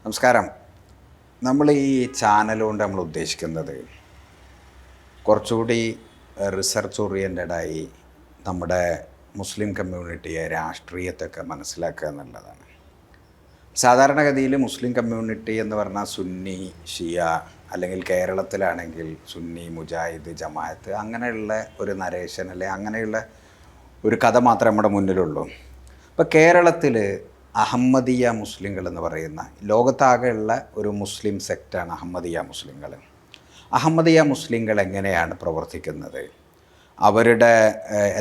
നമസ്കാരം. നമ്മൾ ഈ ചാനൽ കൊണ്ട് നമ്മൾ ഉദ്ദേശിക്കുന്നത് കുറച്ചുകൂടി റിസർച്ച് ഓറിയൻറ്റഡായി നമ്മുടെ മുസ്ലിം കമ്മ്യൂണിറ്റിയെ രാഷ്ട്രീയത്തൊക്കെ മനസ്സിലാക്കുക എന്നുള്ളതാണ്. സാധാരണഗതിയിൽ മുസ്ലിം കമ്മ്യൂണിറ്റി എന്ന് പറഞ്ഞാൽ സുന്നി, ഷിയ, അല്ലെങ്കിൽ കേരളത്തിലാണെങ്കിൽ സുന്നി, മുജാഹിദ്, ജമാഅത്ത്, അങ്ങനെയുള്ള ഒരു നരേഷൻ അല്ലെങ്കിൽ അങ്ങനെയുള്ള ഒരു കഥ മാത്രമേ നമ്മുടെ മുന്നിലുള്ളൂ. ഇപ്പോൾ കേരളത്തിൽ അഹമ്മദിയ മുസ്ലിങ്ങൾ എന്ന് പറയുന്ന ലോകത്താകെയുള്ള ഒരു മുസ്ലിം സെക്റ്റാണ് അഹമ്മദിയ മുസ്ലിങ്ങൾ. അഹമ്മദിയ മുസ്ലിങ്ങൾ എങ്ങനെയാണ് പ്രവർത്തിക്കുന്നത്, അവരുടെ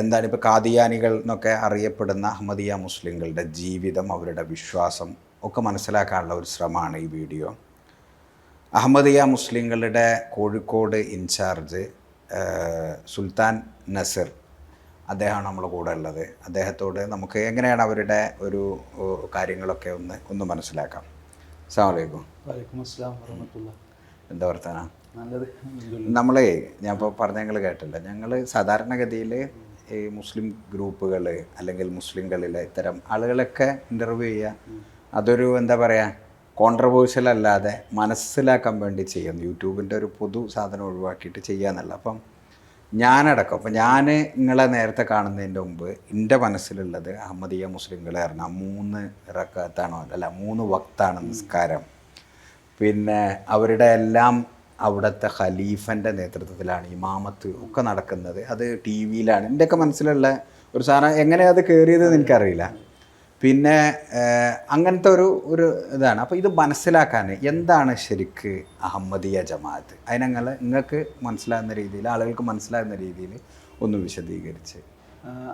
എന്താണ് ഇപ്പോൾ കാദിയാനികൾ എന്നൊക്കെ അറിയപ്പെടുന്ന അഹമ്മദിയ മുസ്ലിങ്ങളുടെ ജീവിതം, അവരുടെ വിശ്വാസം ഒക്കെ മനസ്സിലാക്കാനുള്ള ഒരു ശ്രമമാണ് ഈ വീഡിയോ. അഹമ്മദിയ മുസ്ലിങ്ങളുടെ കോഴിക്കോട് ഇൻചാർജ് സുൽത്താൻ നസർ, അദ്ദേഹമാണ് നമ്മുടെ കൂടെ ഉള്ളത്. അദ്ദേഹത്തോട് നമുക്ക് എങ്ങനെയാണ് അവരുടെ ഒരു കാര്യങ്ങളൊക്കെ ഒന്ന് മനസ്സിലാക്കാം. അസ്സലാമു അലൈക്കും. വലൈക്കും അസ്സലാം വറഹ്മത്തുള്ളാഹി. എന്താ വർത്താനം? നല്ലത്. നമ്മളെ ഞാൻ ഇപ്പോൾ പറഞ്ഞ ഞങ്ങൾ കേട്ടില്ല, ഞങ്ങൾ സാധാരണഗതിയിൽ ഈ മുസ്ലിം ഗ്രൂപ്പുകൾ അല്ലെങ്കിൽ മുസ്ലിങ്ങളിലെ ഇത്തരം ആളുകളൊക്കെ ഇൻ്റർവ്യൂ ചെയ്യുക, അതൊരു എന്താ പറയുക, കോൺട്രവേഴ്ഷ്യൽ അല്ലാതെ മനസ്സിലാക്കാൻ വേണ്ടി ചെയ്യുന്നു. യൂട്യൂബിൻ്റെ ഒരു പൊതു സാധനം ഒഴിവാക്കിയിട്ട് ചെയ്യാന്നല്ല. അപ്പം ഞാനടക്കം, അപ്പം ഞാൻ നിങ്ങളെ നേരത്തെ കാണുന്നതിൻ്റെ മുമ്പ് എൻ്റെ മനസ്സിലുള്ളത് അഹമ്മദിയ മുസ്ലിങ്ങൾ പറഞ്ഞാൽ 3 റക്അത്താണോ അല്ല 3 വക്താണ് നിസ്കാരം. പിന്നെ അവരുടെ എല്ലാം അവിടുത്തെ ഖലീഫൻ്റെ നേതൃത്വത്തിലാണ് ഇമാമത്ത് ഒക്കെ നടക്കുന്നത്. അത് ടി വിയിലാണ്. എൻ്റെയൊക്കെ മനസ്സിലുള്ള ഒരു സാധനം. എങ്ങനെ അത് കയറിയതെന്ന് എനിക്കറിയില്ല. പിന്നെ അങ്ങനത്തെ ഒരു ഇതാണ്. അപ്പോൾ ഇത് മനസ്സിലാക്കാൻ എന്താണ് ശരിക്ക് അഹമ്മദിയ ജമാഅത്ത്, നിങ്ങൾക്ക് മനസ്സിലാകുന്ന രീതിയിൽ, ആളുകൾക്ക് മനസ്സിലാകുന്ന രീതിയിൽ ഒന്ന് വിശദീകരിച്ച്.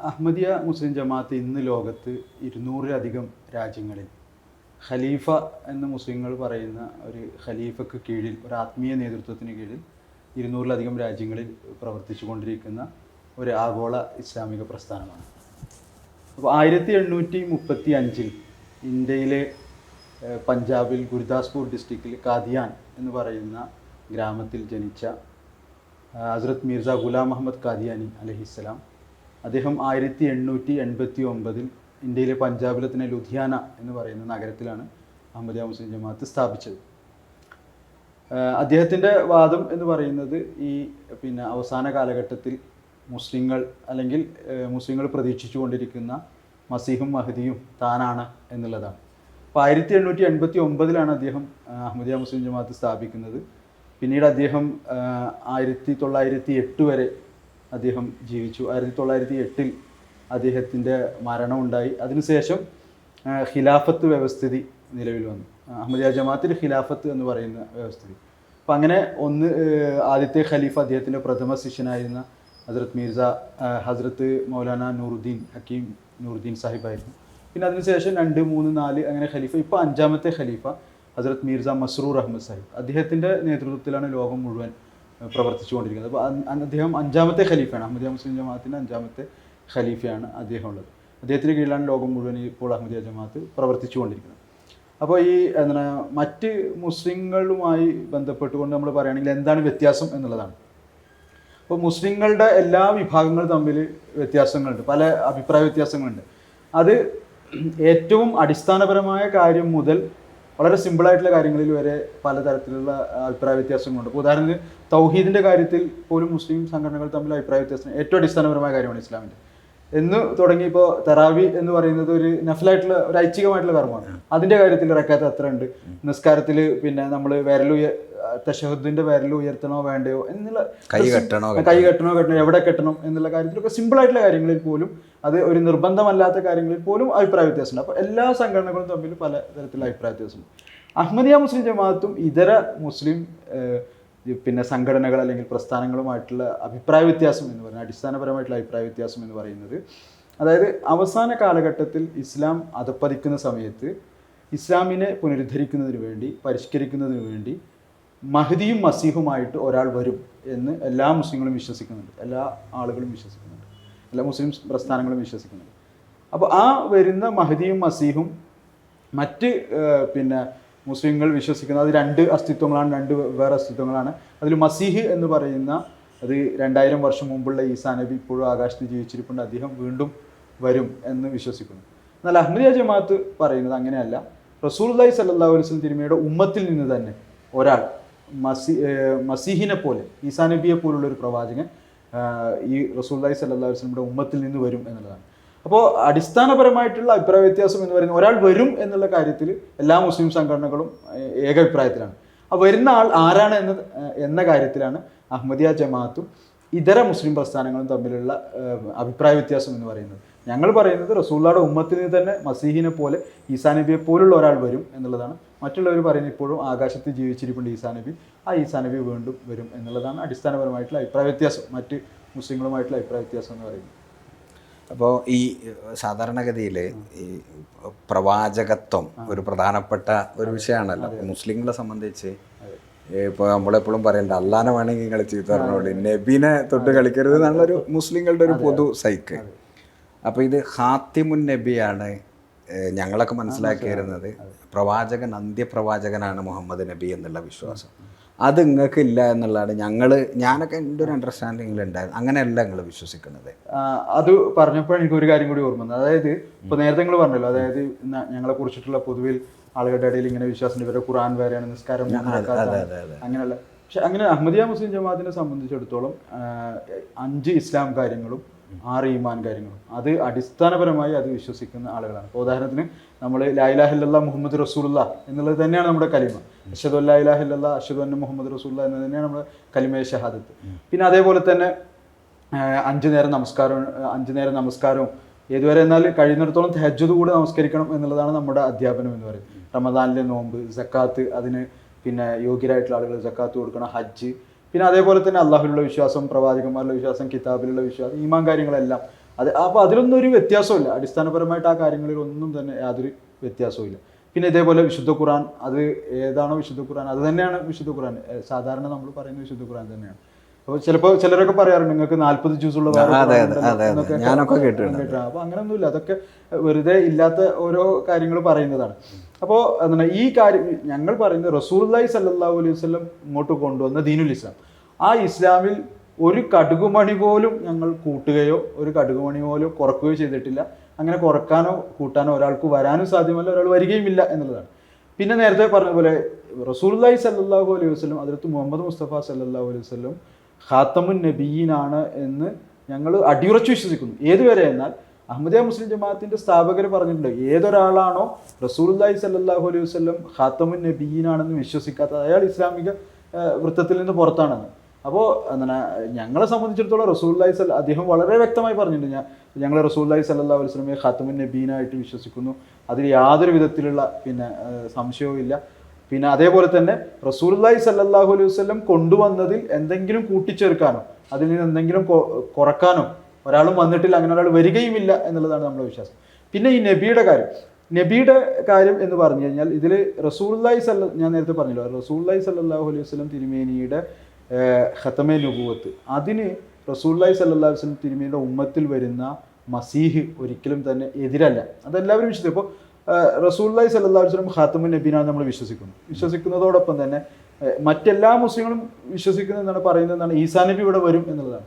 അഹമ്മദിയ മുസ്ലിം ജമാഅത്ത് ഇന്ന് ലോകത്ത് 200-ലധികം രാജ്യങ്ങളിൽ ഖലീഫ എന്ന് മുസ്ലിങ്ങൾ പറയുന്ന ഒരു ഖലീഫക്ക് കീഴിൽ, ഒരു ആത്മീയ നേതൃത്വത്തിന് കീഴിൽ 200-ലധികം രാജ്യങ്ങളിൽ പ്രവർത്തിച്ചു കൊണ്ടിരിക്കുന്ന ഒരു ആഗോള ഇസ്ലാമിക പ്രസ്ഥാനമാണ്. അപ്പോൾ 1835 ഇന്ത്യയിലെ പഞ്ചാബിൽ ഗുരുദാസ്പൂർ ഡിസ്ട്രിക്റ്റിൽ കാദിയാൻ എന്ന് പറയുന്ന ഗ്രാമത്തിൽ ജനിച്ച ഹസ്രത്ത് മിർസ ഗുലാം മുഹമ്മദ് ഖാദിയാനി അലൈഹിസ്സലാം, അദ്ദേഹം 1889 ഇന്ത്യയിലെ പഞ്ചാബിലെ തന്നെ ലുധിയാന എന്ന് പറയുന്ന നഗരത്തിലാണ് അഹമ്മദിയ മുസ്ലിം ജമാഅത്ത് സ്ഥാപിച്ചത്. അദ്ദേഹത്തിൻ്റെ വാദം എന്ന് പറയുന്നത് ഈ അവസാന കാലഘട്ടത്തിൽ മുസ്ലിങ്ങൾ അല്ലെങ്കിൽ മുസ്ലിങ്ങൾ പ്രതീക്ഷിച്ചു കൊണ്ടിരിക്കുന്ന മസീഹും മഹദിയും താനാണ് എന്നുള്ളതാണ്. അപ്പോൾ 1889 അദ്ദേഹം അഹമ്മദിയ മുസ്ലിം ജമാഅത്ത് സ്ഥാപിക്കുന്നത്. പിന്നീട് അദ്ദേഹം 1908 വരെ അദ്ദേഹം ജീവിച്ചു. 1908 അദ്ദേഹത്തിൻ്റെ മരണമുണ്ടായി. അതിനുശേഷം ഖിലാഫത്ത് വ്യവസ്ഥിതി നിലവിൽ വന്നു. അഹമ്മദിയ ജമാഅത്തിൽ ഖിലാഫത്ത് എന്ന് പറയുന്ന വ്യവസ്ഥിതി. അപ്പം അങ്ങനെ ആദ്യത്തെ ഖലീഫ അദ്ദേഹത്തിൻ്റെ പ്രഥമ ശിഷ്യനായിരുന്ന ഹസ്രത്ത് മൗലാന നൂറുദ്ദീൻ ഹക്കീം നൂറുദ്ദീൻ സാഹിബായിരുന്നു. പിന്നെ അതിനുശേഷം 2, 3, 4 അങ്ങനെ ഖലീഫ. ഇപ്പോൾ 5ാമത്തെ ഖലീഫ ഹസ്രത്ത് മിർസ മസ്റൂർ അഹമ്മദ് സാഹിബ്, അദ്ദേഹത്തിൻ്റെ നേതൃത്വത്തിലാണ് ലോകം മുഴുവൻ പ്രവർത്തിച്ചു കൊണ്ടിരിക്കുന്നത്. അപ്പോൾ അദ്ദേഹം 5ാമത്തെ ഖലീഫയാണ്. അഹമ്മദിയ മുസ്ലിം ജമാഅത്തിൻ്റെ 5ാമത്തെ ഖലീഫയാണ് അദ്ദേഹം ഉള്ളത്. അദ്ദേഹത്തിന് കീഴിലാണ് ലോകം മുഴുവൻ ഇപ്പോൾ അഹമ്മദിയ ജമാഅത്ത് പ്രവർത്തിച്ചു കൊണ്ടിരിക്കുന്നത്. അപ്പോൾ ഈ മറ്റ് മുസ്ലിങ്ങളുമായി ബന്ധപ്പെട്ടുകൊണ്ട് നമ്മൾ പറയുകയാണെങ്കിൽ എന്താണ് വ്യത്യാസം എന്നുള്ളതാണ്. അപ്പോൾ മുസ്ലിങ്ങളുടെ എല്ലാ വിഭാഗങ്ങളും തമ്മിൽ വ്യത്യാസങ്ങളുണ്ട്, പല അഭിപ്രായ വ്യത്യാസങ്ങളുണ്ട്. അത് ഏറ്റവും അടിസ്ഥാനപരമായ കാര്യം മുതൽ വളരെ സിമ്പിളായിട്ടുള്ള കാര്യങ്ങളിൽ വരെ പലതരത്തിലുള്ള അഭിപ്രായ വ്യത്യാസങ്ങളുണ്ട്. ഇപ്പോൾ ഉദാഹരണത്തിന് തൗഹീദിൻ്റെ കാര്യത്തിൽ പോലും മുസ്ലിം സംഘടനകൾ തമ്മിൽ അഭിപ്രായ വ്യത്യാസം ഏറ്റവും അടിസ്ഥാനപരമായ കാര്യമാണ് ഇസ്ലാമിൻ്റെ. എന്ന് തുടങ്ങി ഇപ്പോൾ തറാവി എന്ന് പറയുന്നത് ഒരു നഫലായിട്ടുള്ള ഒരു ഐച്ഛികമായിട്ടുള്ള കർമ്മമാണ്. അതിൻ്റെ കാര്യത്തിൽ റക്കാത്ത് എത്ര ഉണ്ട്, നിസ്കാരത്തിൽ നമ്മൾ തശഹുദിന്റെ വിരൽ ഉയർത്തണോ വേണ്ടയോ എന്നുള്ള, കൈ കെട്ടണോ എവിടെ കെട്ടണം എന്നുള്ള കാര്യത്തിലൊക്കെ സിമ്പിളായിട്ടുള്ള കാര്യങ്ങളിൽ പോലും, അത് ഒരു നിർബന്ധമല്ലാത്ത കാര്യങ്ങളിൽ പോലും അഭിപ്രായ വ്യത്യാസമുണ്ട്. അപ്പോൾ എല്ലാ സംഘടനകളും തമ്മിൽ പല തരത്തിലുള്ള അഭിപ്രായ വ്യത്യാസമുണ്ട്. അഹമ്മദിയ മുസ്ലിം ജമാഅത്തും ഇതര മുസ്ലിം സംഘടനകൾ അല്ലെങ്കിൽ പ്രസ്ഥാനങ്ങളുമായിട്ടുള്ള അഭിപ്രായ വ്യത്യാസം എന്ന് പറയുന്നത്, അടിസ്ഥാനപരമായിട്ടുള്ള അഭിപ്രായ വ്യത്യാസം എന്ന് പറയുന്നത്, അതായത് അവസാന കാലഘട്ടത്തിൽ ഇസ്ലാം അധപ്പതിക്കുന്ന സമയത്ത് ഇസ്ലാമിനെ പുനരുദ്ധരിക്കുന്നതിന് വേണ്ടി, പരിഷ്കരിക്കുന്നതിന് വേണ്ടി മഹദിയും മസീഹുമായിട്ട് ഒരാൾ വരും എന്ന് എല്ലാ മുസ്ലിങ്ങളും വിശ്വസിക്കുന്നുണ്ട്, എല്ലാ ആളുകളും വിശ്വസിക്കുന്നുണ്ട്, എല്ലാ മുസ്ലിം പ്രസ്ഥാനങ്ങളും വിശ്വസിക്കുന്നുണ്ട്. അപ്പോൾ ആ വരുന്ന മഹദിയും മസീഹും മറ്റ് മുസ്ലിങ്ങൾ വിശ്വസിക്കുന്നത് അത് 2 അസ്തിത്വങ്ങളാണ്, 2 വേറെ അസ്തിത്വങ്ങളാണ്. അതിൽ മസീഹ് എന്ന് പറയുന്ന അത് 2000 വർഷം മുമ്പുള്ള ഈസാ നബി ഇപ്പോഴും ആകാശത്ത് ജീവിച്ചിരിപ്പുണ്ട്, അദ്ദേഹം വീണ്ടും വരും എന്ന് വിശ്വസിക്കുന്നു. എന്നാൽ അഹമ്മദിയ ജമാഅത്ത് പറയുന്നത് അങ്ങനെയല്ല. റസൂലുള്ളാഹി സ്വല്ലല്ലാഹു അലൈഹി വസല്ലം തിരുമേനിയുടെ ഉമ്മത്തിൽ നിന്ന് തന്നെ ഒരാൾ മസീഹിനെ പോലെ, ഈസാ നബിയെ പോലുള്ള ഒരു പ്രവാചകൻ ഈ റസൂലുള്ളാഹി സ്വല്ലല്ലാഹു അലൈഹി വസല്ലമയുടെ ഉമ്മത്തിൽ നിന്ന് വരും എന്നുള്ളതാണ്. അപ്പോൾ അടിസ്ഥാനപരമായിട്ടുള്ള അഭിപ്രായ വ്യത്യാസം എന്ന് പറയുന്നത് ഒരാൾ വരും എന്നുള്ള കാര്യത്തിൽ എല്ലാ മുസ്ലിം സംഘടനകളും ഏകാഭിപ്രായത്തിലാണ്. ആ വരുന്ന ആൾ ആരാണ് എന്ന കാര്യത്തിലാണ് അഹമ്മദിയ ജമാഅത്തും ഇതര മുസ്ലിം പ്രസ്ഥാനങ്ങളും തമ്മിലുള്ള അഭിപ്രായ വ്യത്യാസം എന്ന് പറയുന്നത്. ഞങ്ങൾ പറയുന്നത് റസൂലുള്ളാഹിയുടെ ഉമ്മത്തിൽ നിന്ന് തന്നെ മസീഹിനെ പോലെ ഈസാ നബിയെ പോലുള്ള ഒരാൾ വരും എന്നുള്ളതാണ്. മറ്റുള്ളവർ പറയുന്നത് ഇപ്പോഴും ആകാശത്ത് ജീവിച്ചിരിപ്പുണ്ട് ഈസാ നബി, ആ ഈസാ നബി വീണ്ടും വരും എന്നുള്ളതാണ് അടിസ്ഥാനപരമായിട്ടുള്ള അഭിപ്രായ വ്യത്യാസം, മറ്റ് മുസ്ലിങ്ങളുമായിട്ടുള്ള അഭിപ്രായ വ്യത്യാസം എന്ന് പറയുന്നത്. അപ്പോൾ ഈ സാധാരണഗതിയിൽ ഈ പ്രവാചകത്വം ഒരു പ്രധാനപ്പെട്ട ഒരു വിഷയമാണല്ലോ മുസ്ലിങ്ങളെ സംബന്ധിച്ച്. ഇപ്പോൾ നമ്മളെപ്പോഴും പറയണ്ട അള്ളാനെ വേണമെങ്കിൽ നിങ്ങൾ ചീത്ത പറഞ്ഞോളൂ, നബീനെ തൊട്ട് കളിക്കരുത് എന്നുള്ളൊരു മുസ്ലിങ്ങളുടെ ഒരു പൊതു സൈക്ക്. അപ്പോൾ ഇത് ഖാത്തിമുൻ നബിയാണ് ഞങ്ങളൊക്കെ മനസ്സിലാക്കിയിരുന്നത്. പ്രവാചകൻ അന്ത്യപ്രവാചകനാണ് മുഹമ്മദ് നബി എന്നുള്ള വിശ്വാസം. അത് നിങ്ങൾക്ക് ഇല്ല എന്നുള്ളതാണ് ഞാനൊക്കെ എൻ്റെ ഒരു അണ്ടർസ്റ്റാൻഡിങ്ങിലുണ്ടായിരുന്നു. അങ്ങനെയല്ല നിങ്ങൾ വിശ്വസിക്കുന്നത്. അത് പറഞ്ഞപ്പോഴാണ് എനിക്ക് ഒരു കാര്യം കൂടി ഓർമ്മ വന്നത്. അതായത് ഇപ്പോൾ നേരത്തെ നിങ്ങൾ പറഞ്ഞല്ലോ, അതായത് ഞങ്ങളെ കുറിച്ചിട്ടുള്ള പൊതുവിൽ ആളുകളുടെ ഇടയിൽ ഇങ്ങനെ വിശ്വാസം ഇവരെ ഖുർആൻ വേറെയാണ്, നിസ്കാരം അങ്ങനെയല്ല. പക്ഷെ അങ്ങനെ അഹമ്മദിയ മുസ്ലിം ജമാഅത്തിനെ സംബന്ധിച്ചിടത്തോളം 5 ഇസ്ലാം കാര്യങ്ങളും 6 ഈമാൻ കാര്യങ്ങളും അത് അടിസ്ഥാനപരമായി അത് വിശ്വസിക്കുന്ന ആളുകളാണ്. ഇപ്പോൾ ഉദാഹരണത്തിന് നമ്മൾ ലാ ഇലാഹ ഇല്ലല്ലാഹ് മുഹമ്മദ് റസൂലുള്ളാഹ് എന്നുള്ളത് തന്നെയാണ് നമ്മുടെ കലിമ. അഷ്ഹദു അല്ലാ ഇലാഹ ഇല്ലല്ലാഹ് അഷ്ഹദു അന്ന മുഹമ്മദ് റസൂലുള്ളാഹ് എന്നത് തന്നെയാണ് നമ്മുടെ കലിമയെ ഷഹാദത്ത്. പിന്നെ അതേപോലെ തന്നെ 5 നേരം നമസ്കാരവും ഏതുവരെ എന്നാൽ കഴിയുന്നിടത്തോളം തഹജ്ജുദ് കൂടെ നമസ്കരിക്കണം എന്നുള്ളതാണ് നമ്മുടെ അധ്യാപനം എന്ന് പറയുന്നത്. റമദാനിലെ നോമ്പ്, സക്കാത്ത്, അതിന് പിന്നെ യോഗ്യരായിട്ടുള്ള ആളുകൾ സക്കാത്ത് കൊടുക്കണം, ഹജ്ജ്, പിന്നെ അതേപോലെ തന്നെ അള്ളാഹുലുള്ള വിശ്വാസം, പ്രവാചകന്മാരുടെ വിശ്വാസം, കിതാബിലുള്ള വിശ്വാസം, ഈമാൻ കാര്യങ്ങളെല്ലാം അപ്പോൾ അതിലൊന്നും ഒരു വ്യത്യാസമില്ല. അടിസ്ഥാനപരമായിട്ട് ആ കാര്യങ്ങളിൽ ഒന്നും തന്നെ യാതൊരു വ്യത്യാസവും ഇല്ല. പിന്നെ ഇതേപോലെ വിശുദ്ധ ഖുർആൻ, അത് ഏതാണോ വിശുദ്ധ ഖുർആൻ അത് തന്നെയാണ് വിശുദ്ധ ഖുർആൻ. സാധാരണ നമ്മൾ പറയുന്ന വിശുദ്ധ ഖുർആൻ തന്നെയാണ്. അപ്പോൾ ചിലപ്പോൾ ചിലരൊക്കെ പറയാറുണ്ട് നിങ്ങൾക്ക് 40 ജ്യൂസുള്ള ഞാനൊക്കെ കേട്ടിട്ടുണ്ട്. അപ്പോൾ അങ്ങനെയൊന്നുമില്ല, അതൊക്കെ വെറുതെ ഇല്ലാത്ത ഓരോ കാര്യങ്ങൾ പറയുന്നതാണ്. അപ്പോൾ എന്താണ് ഈ കാര്യം ഞങ്ങൾ പറയുന്നത് റസൂലുള്ളാഹി സ്വല്ലല്ലാഹു അലൈഹി വസല്ലം ഇങ്ങോട്ട് കൊണ്ടുവന്ന ദീനുൽ ഇസ്ലാം, ആ ഇസ്ലാമിൽ ഒരു കടുകുമണി പോലും ഞങ്ങൾ കൂട്ടുകയോ ഒരു കടുകുമണി പോലും കുറക്കുകയോ ചെയ്തിട്ടില്ല. അങ്ങനെ കുറക്കാനോ കൂട്ടാനോ ഒരാൾക്ക് വരാനും സാധ്യമല്ല, ഒരാൾ വരികയുമില്ല എന്നുള്ളതാണ്. പിന്നെ നേരത്തെ പറഞ്ഞതുപോലെ റസൂലുള്ളാഹി സ്വല്ലല്ലാഹു അലൈഹി വസല്ലം അതിർത്ത് മുഹമ്മദ് മുസ്തഫ സ്വല്ലല്ലാഹു അലൈഹി വസല്ലം ഖാത്തമുൻ നബിയീനാണ് എന്ന് ഞങ്ങൾ അടിയുറച്ചു വിശ്വസിക്കുന്നു. ഏതുവരെ എന്നാൽ അഹമ്മദിയ മുസ്ലിം ജമാഅത്തിന്റെ സ്ഥാപകർ പറഞ്ഞിട്ടുണ്ട്, ഏതൊരാളാണോ റസൂലുള്ളാഹി സ്വല്ലല്ലാഹു അലൈഹി വസല്ലം ഖാത്തമുൻ നബിയീനാണെന്ന് വിശ്വസിക്കാത്തത് അയാൾ ഇസ്ലാമിക വൃത്തത്തിൽ നിന്ന് പുറത്താണെന്ന്. അപ്പോൾ എന്താണ് ഞങ്ങളെ സംബന്ധിച്ചിടത്തോളം റസൂലുള്ളാഹി അദ്ദേഹം വളരെ വ്യക്തമായി പറഞ്ഞിട്ടുണ്ട്, ഞങ്ങൾ റസൂലുള്ളാഹി സ്വല്ലല്ലാഹു അലൈഹി വസല്ലമയെ ഖാത്തമുൻ നബിയീനായിട്ട് വിശ്വസിക്കുന്നു, അതിൽ യാതൊരു വിധത്തിലുള്ള സംശയവും ഇല്ല. പിന്നെ അതേപോലെ തന്നെ റസൂലുള്ളാഹി സ്വല്ലല്ലാഹു അലൈഹി വസല്ലം കൊണ്ടുവന്നതിൽ എന്തെങ്കിലും കൂട്ടിച്ചേർക്കാനോ അതിൽ നിന്ന് എന്തെങ്കിലും കുറക്കാനോ ഒരാളും വന്നിട്ടില്ല, അങ്ങനെ ഒരാൾ വരികയുമില്ല എന്നുള്ളതാണ് നമ്മുടെ വിശ്വാസം. പിന്നെ ഈ നബിയുടെ കാര്യം എന്ന് പറഞ്ഞു കഴിഞ്ഞാൽ ഇതിൽ ഞാൻ നേരത്തെ പറഞ്ഞല്ലോ, റസൂലുള്ളാഹി സ്വല്ലല്ലാഹു അലൈഹി വസല്ലം തിരുമേനിയുടെ ഖതമെ നുബുവത്ത്, അതിന് റസൂലുള്ളാഹി സ്വല്ലല്ലാഹു അലൈഹി വസല്ലം തിരുമേനിയുടെ ഉമ്മത്തിൽ വരുന്ന മസീഹ് ഒരിക്കലും തന്നെ എതിരല്ല. അതെല്ലാവരും വിശ്വസിക്കും. ഇപ്പോൾ റസൂലുള്ളാഹി സ്വല്ലല്ലാഹു അലൈഹി വസല്ലം ഖാത്തമുൻ നബിയാണ് നമ്മൾ വിശ്വസിക്കുന്നതോടൊപ്പം തന്നെ മറ്റെല്ലാ മുസ്ലിങ്ങളും വിശ്വസിക്കുന്നത് എന്താണ് പറയുന്നത് ഈസാ നബി ഇവിടെ വരും എന്നുള്ളതാണ്.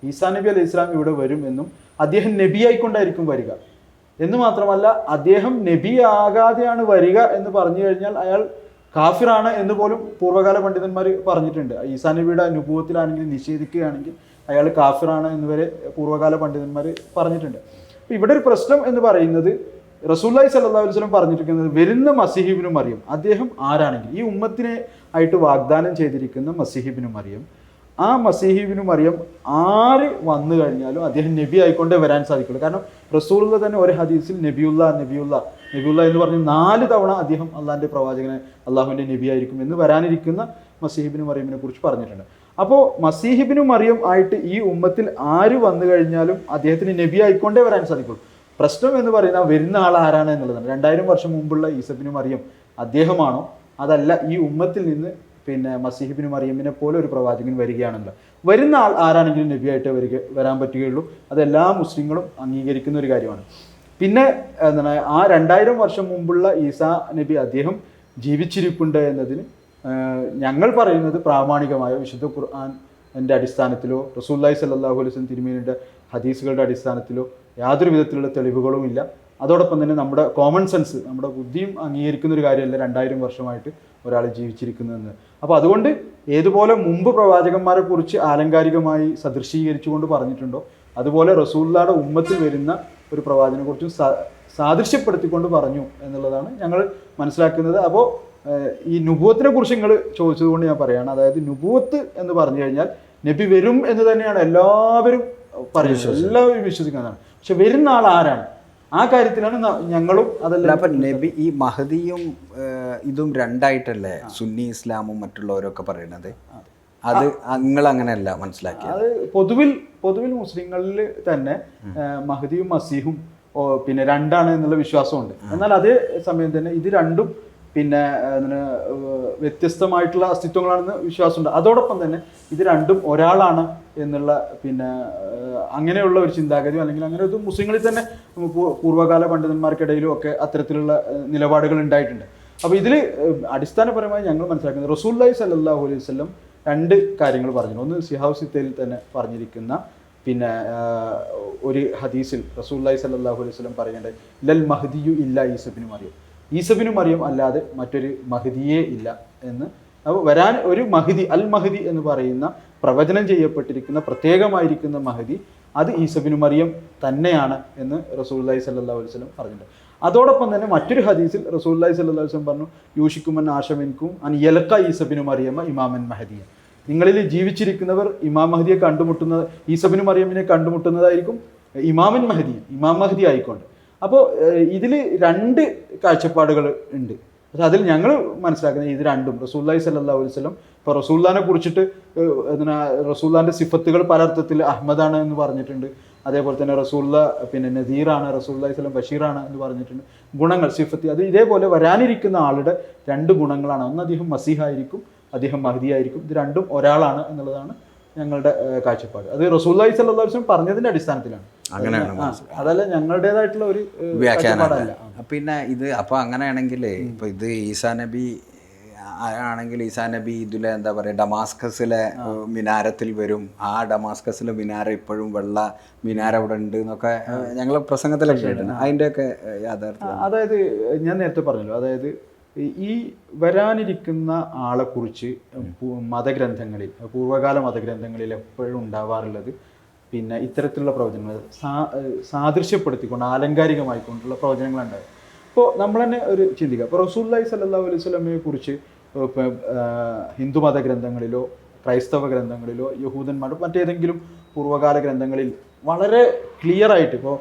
ഈസാ നബി അലൈഹി ഇസ്ലാം ഇവിടെ വരും എന്നും അദ്ദേഹം നബിയായിക്കൊണ്ടായിരിക്കും വരിക എന്ന് മാത്രമല്ല, അദ്ദേഹം നബി ആകാതെയാണ് വരിക എന്ന് പറഞ്ഞു കഴിഞ്ഞാൽ അയാൾ കാഫിറാണ് എന്ന് പോലും പൂർവ്വകാല പണ്ഡിതന്മാർ പറഞ്ഞിട്ടുണ്ട്. ഈസാ നബിയുടെ നുബുവത്തിലാണെങ്കിൽ നിഷേധിക്കുകയാണെങ്കിൽ അയാൾ കാഫിറാണ് എന്നുവരെ പൂർവ്വകാല പണ്ഡിതന്മാർ പറഞ്ഞിട്ടുണ്ട്. അപ്പോൾ ഇവിടെ ഒരു പ്രശ്നം എന്ന് പറയുന്നത് റസൂലുള്ളാഹി സ്വല്ലല്ലാഹു അലൈഹി വസല്ലം പറഞ്ഞിരിക്കുന്നത് വരുന്ന മസീഹ് ഇബ്നു മറിയം അദ്ദേഹം ആരാണെങ്കിൽ ഈ ഉമ്മത്തിനെ ആയിട്ട് വാഗ്ദാനം ചെയ്തിരിക്കുന്ന മസീഹ് ഇബ്നു മറിയം, ആ മസീഹ് ഇബ്നു മറിയം ആര് വന്നു കഴിഞ്ഞാലും അദ്ദേഹം നബി ആയിക്കൊണ്ടേ വരാൻ സാധിക്കുള്ളൂ. കാരണം റസൂലുള്ള തന്നെ ഒരു ഹദീസിൽ നബിയുള്ള എന്ന് പറഞ്ഞ് 4 തവണ അദ്ദേഹം അള്ളാഹിൻ്റെ പ്രവാചകനെ അള്ളാഹുവിൻ്റെ നബി ആയിരിക്കും എന്ന് വരാനിരിക്കുന്ന മസീഹ് ഇബ്നു മറിയമിനെ കുറിച്ച് പറഞ്ഞിട്ടുണ്ട്. അപ്പോൾ മസീഹ് ഇബ്നു മറിയം ആയിട്ട് ഈ ഉമ്മത്തിൽ ആര് വന്നു കഴിഞ്ഞാലും അദ്ദേഹത്തിന് നബി ആയിക്കൊണ്ടേ വരാൻ സാധിക്കുള്ളൂ. പ്രശ്നം എന്ന് പറയുന്നത് വരുന്ന ആൾ ആരാണ് എന്നുള്ളതാണ്. 2000 വർഷം മുമ്പുള്ള ഈസാ ഇബ്നു മറിയം അദ്ദേഹമാണോ അതല്ല ഈ ഉമ്മത്തിൽ നിന്ന് പിന്നെ മസീഹ് ഇബ്നു മറിയമിനെ പോലെ ഒരു പ്രവാചകൻ വരികയാണല്ലോ. വരുന്ന ആൾ ആരാണെങ്കിലും നബിയായിട്ട് വരാൻ പറ്റുകയുള്ളൂ. അതെല്ലാ മുസ്ലിങ്ങളും അംഗീകരിക്കുന്ന ഒരു കാര്യമാണ്. പിന്നെ എന്താണ് ആ 2000 വർഷം മുമ്പുള്ള ഈസാ നബി അദ്ദേഹം ജീവിച്ചിരിപ്പുണ്ട് എന്നതിന് ഞങ്ങൾ പറയുന്നത് പ്രാമാണികമായ വിശുദ്ധ ഖുർആന്റെ അടിസ്ഥാനത്തിലോ റസൂലുള്ളാഹി സ്വല്ലല്ലാഹു അലൈഹി വസല്ലം തിരുമേനിയുടെ ഹദീസുകളുടെ അടിസ്ഥാനത്തിലോ യാതൊരു വിധത്തിലുള്ള തെളിവുകളും ഇല്ല. അതോടൊപ്പം തന്നെ നമ്മുടെ കോമൺ സെൻസ്, നമ്മുടെ ബുദ്ധിയും അംഗീകരിക്കുന്ന ഒരു കാര്യമല്ല 2000 വർഷമായിട്ട് ഒരാൾ ജീവിച്ചിരിക്കുന്നതെന്ന്. അപ്പോൾ അതുകൊണ്ട് ഏതുപോലെ മുമ്പ് പ്രവാചകന്മാരെ കുറിച്ച് ആലങ്കാരികമായി സദൃശീകരിച്ചുകൊണ്ട് പറഞ്ഞിട്ടുണ്ടോ, അതുപോലെ റസൂലുള്ളാഹിയുടെ ഉമ്മത്തിൽ വരുന്ന ഒരു പ്രവാചകനെ കുറിച്ചും സാദൃശ്യപ്പെടുത്തിക്കൊണ്ട് പറഞ്ഞു എന്നുള്ളതാണ് ഞങ്ങൾ മനസ്സിലാക്കുന്നത്. അപ്പോൾ ഈ നുബുവത്തിനെ കുറിച്ച് നിങ്ങൾ ചോദിച്ചതുകൊണ്ട് ഞാൻ പറയുകയാണ്. അതായത് നുബുവത്ത് എന്ന് പറഞ്ഞു കഴിഞ്ഞാൽ നബി വരും എന്ന് തന്നെയാണ് എല്ലാവരും പറയുന്നത്, എല്ലാവരും വിശ്വസിക്കുന്നതാണ്. പക്ഷെ വരുന്ന ആൾ ആരാണ്, ആ കാര്യത്തിലാണ് ഞങ്ങളും അതല്ല. അപ്പൊ നബി ഈ മഹദിയും ഇതും രണ്ടായിട്ടല്ലേ സുന്നി ഇസ്ലാമും മറ്റുള്ളവരൊക്കെ പറയുന്നത്? അത് നിങ്ങൾ അങ്ങനെയല്ല മനസ്സിലാക്കിയത്? അത് പൊതുവിൽ മുസ്ലിങ്ങളിൽ തന്നെ മഹദിയും മസീഹും പിന്നെ രണ്ടാണ് എന്നുള്ള വിശ്വാസമുണ്ട്. എന്നാൽ അതേ സമയം തന്നെ ഇത് രണ്ടും പിന്നെ വ്യത്യസ്തമായിട്ടുള്ള അസ്തിത്വങ്ങളാണെന്ന് വിശ്വാസമുണ്ട്. അതോടൊപ്പം തന്നെ ഇത് രണ്ടും ഒരാളാണ് എന്നുള്ള പിന്നെ അങ്ങനെയുള്ള ഒരു ചിന്താഗതിയോ അല്ലെങ്കിൽ അങ്ങനെ ഒരു മുസ്ലിങ്ങളിൽ തന്നെ പൂർവ്വകാല പണ്ഡിതന്മാർക്കിടയിലും ഒക്കെ അത്തരത്തിലുള്ള നിലപാടുകൾ ഉണ്ടായിട്ടുണ്ട്. അപ്പോൾ ഇതിൽ അടിസ്ഥാനപരമായി ഞങ്ങൾ മനസ്സിലാക്കുന്നത് റസൂലുള്ളാഹി സ്വല്ലല്ലാഹു അലൈഹി വസല്ലം 2 കാര്യങ്ങൾ പറഞ്ഞു. ഒന്ന് സിഹാബ് സിത്തയിൽ തന്നെ പറഞ്ഞിരിക്കുന്ന പിന്നെ ഒരു ഹദീസിൽ റസൂലുള്ളാഹി സ്വല്ലല്ലാഹു അലൈഹി വസല്ലം പറയുന്നുണ്ട്, ലൽ മഹ്ദിയു ഇല്ലാ ഈസബിനു മറിയം, ഈസബിനു മറിയം അല്ലാതെ മറ്റൊരു മഹദിയേ ഇല്ല എന്ന്. അപ്പോൾ വരാൻ ഒരു മഹദി, അൽ മഹദി എന്ന് പറയുന്ന പ്രവചനം ചെയ്യപ്പെട്ടിരിക്കുന്ന പ്രത്യേകമായിരിക്കുന്ന മഹദി അത് ഈസബിനു മറിയം തന്നെയാണ് എന്ന് റസൂലുള്ളാഹി സ്വല്ലല്ലാഹു അലൈഹി വസല്ലം പറഞ്ഞിട്ടുണ്ട്. അതോടൊപ്പം തന്നെ മറ്റൊരു ഹദീസിൽ റസൂലുള്ളാഹി സ്വല്ലല്ലാഹു അലൈഹി വസല്ലം പറഞ്ഞു, യൂഷിക്കുമൻ ആശമിൻകും അൻ യൽഖ ഈസബിനു മറിയമ ഇമാമൻ മഹദിയ, നിങ്ങളിൽ ജീവിച്ചിരിക്കുന്നവർ ഇമാം മഹദിയെ കണ്ടുമുട്ടുന്നത്, ഈസബിനു മറിയമിനെ കണ്ടുമുട്ടുന്നതായിരിക്കും ഇമാമൻ മഹദി, ഇമാം മഹദി ആയിക്കൊണ്ട്. അപ്പോൾ ഇതിൽ 2 കാഴ്ചപ്പാടുകൾ ഉണ്ട്. പക്ഷെ അതിൽ ഞങ്ങൾ മനസ്സിലാക്കുന്നത് ഇത് രണ്ടും റസൂലുള്ളാഹി സ്വല്ലല്ലാഹു അലൈഹി വസല്ലം ഇപ്പോൾ റസൂലുള്ളാഹിനെ കുറിച്ചിട്ട് റസൂലുള്ളാഹിൻ്റെ സിഫത്തുകൾ പല അർത്ഥത്തിൽ അഹ്മദാണ് എന്ന് പറഞ്ഞിട്ടുണ്ട്. അതേപോലെ തന്നെ റസൂലുള്ള പിന്നെ നദീറാണ്, റസൂലുള്ളാഹി സ്വല്ലം ബഷീറാണ് എന്ന് പറഞ്ഞിട്ടുണ്ട്. ഗുണങ്ങൾ സിഫത്ത് അത് ഇതേപോലെ വരാനിരിക്കുന്ന ആളുടെ 2 ഗുണങ്ങളാണ്. ഒന്ന് അദ്ദേഹം മസീഹായിരിക്കും, അദ്ദേഹം മഹദി ആയിരിക്കും. ഇത് രണ്ടും ഒരാളാണ് എന്നുള്ളതാണ് ഞങ്ങളുടെ കാഴ്ചപ്പാട്. അത് റസൂലുള്ളാഹി സ്വല്ലല്ലാഹു അലൈഹി വസല്ലം പറഞ്ഞതിന്റെ അടിസ്ഥാനത്തിലാണ്, അതല്ല ഞങ്ങളുടേതായിട്ടുള്ള ഒരു വ്യാഖ്യാനമല്ല. പിന്നെ ഇത് അപ്പൊ അങ്ങനെയാണെങ്കിൽ ഇപ്പൊ ഇത് ഈസാ നബി ആണെങ്കിൽ ഈസാ നബി ഇതിലെ എന്താ പറയുക ഡമാസ്കസിലെ മിനാരത്തിൽ വരും, ആ ഡമാസ്കസിലെ മിനാര ഇപ്പോഴും വെള്ള മിനാര അവിടെ ഉണ്ട് എന്നൊക്കെ ഞങ്ങൾ പ്രസംഗത്തിലൊക്കെ കേട്ടിട്ടുണ്ട്. അതിൻ്റെയൊക്കെ യാഥാർത്ഥ്യം അതായത് ഞാൻ നേരത്തെ പറഞ്ഞല്ലോ, അതായത് ഈ വരാനിരിക്കുന്ന ആളെക്കുറിച്ച് മതഗ്രന്ഥങ്ങളിൽ, പൂർവ്വകാല മതഗ്രന്ഥങ്ങളിൽ എപ്പോഴും ഉണ്ടാവാറുള്ളത് പിന്നെ ഇത്തരത്തിലുള്ള പ്രവചനങ്ങൾ സാദൃശ്യപ്പെടുത്തിക്കൊണ്ട് ആലങ്കാരികമായിക്കൊണ്ടുള്ള പ്രവചനങ്ങളുണ്ടായി. ഇപ്പോൾ നമ്മൾ തന്നെ ഒരു ചിന്തിക്കുക, ഇപ്പോൾ റസൂലുള്ളാഹി സ്വല്ലല്ലാഹു അലൈഹി വസല്ലമയെ കുറിച്ച് ഹിന്ദു മത ഗ്രന്ഥങ്ങളിലോ ക്രൈസ്തവ ഗ്രന്ഥങ്ങളിലോ യഹൂദന്മാരോ മറ്റേതെങ്കിലും പൂർവ്വകാല ഗ്രന്ഥങ്ങളിൽ വളരെ ക്ലിയർ ആയിട്ട് ഇപ്പോൾ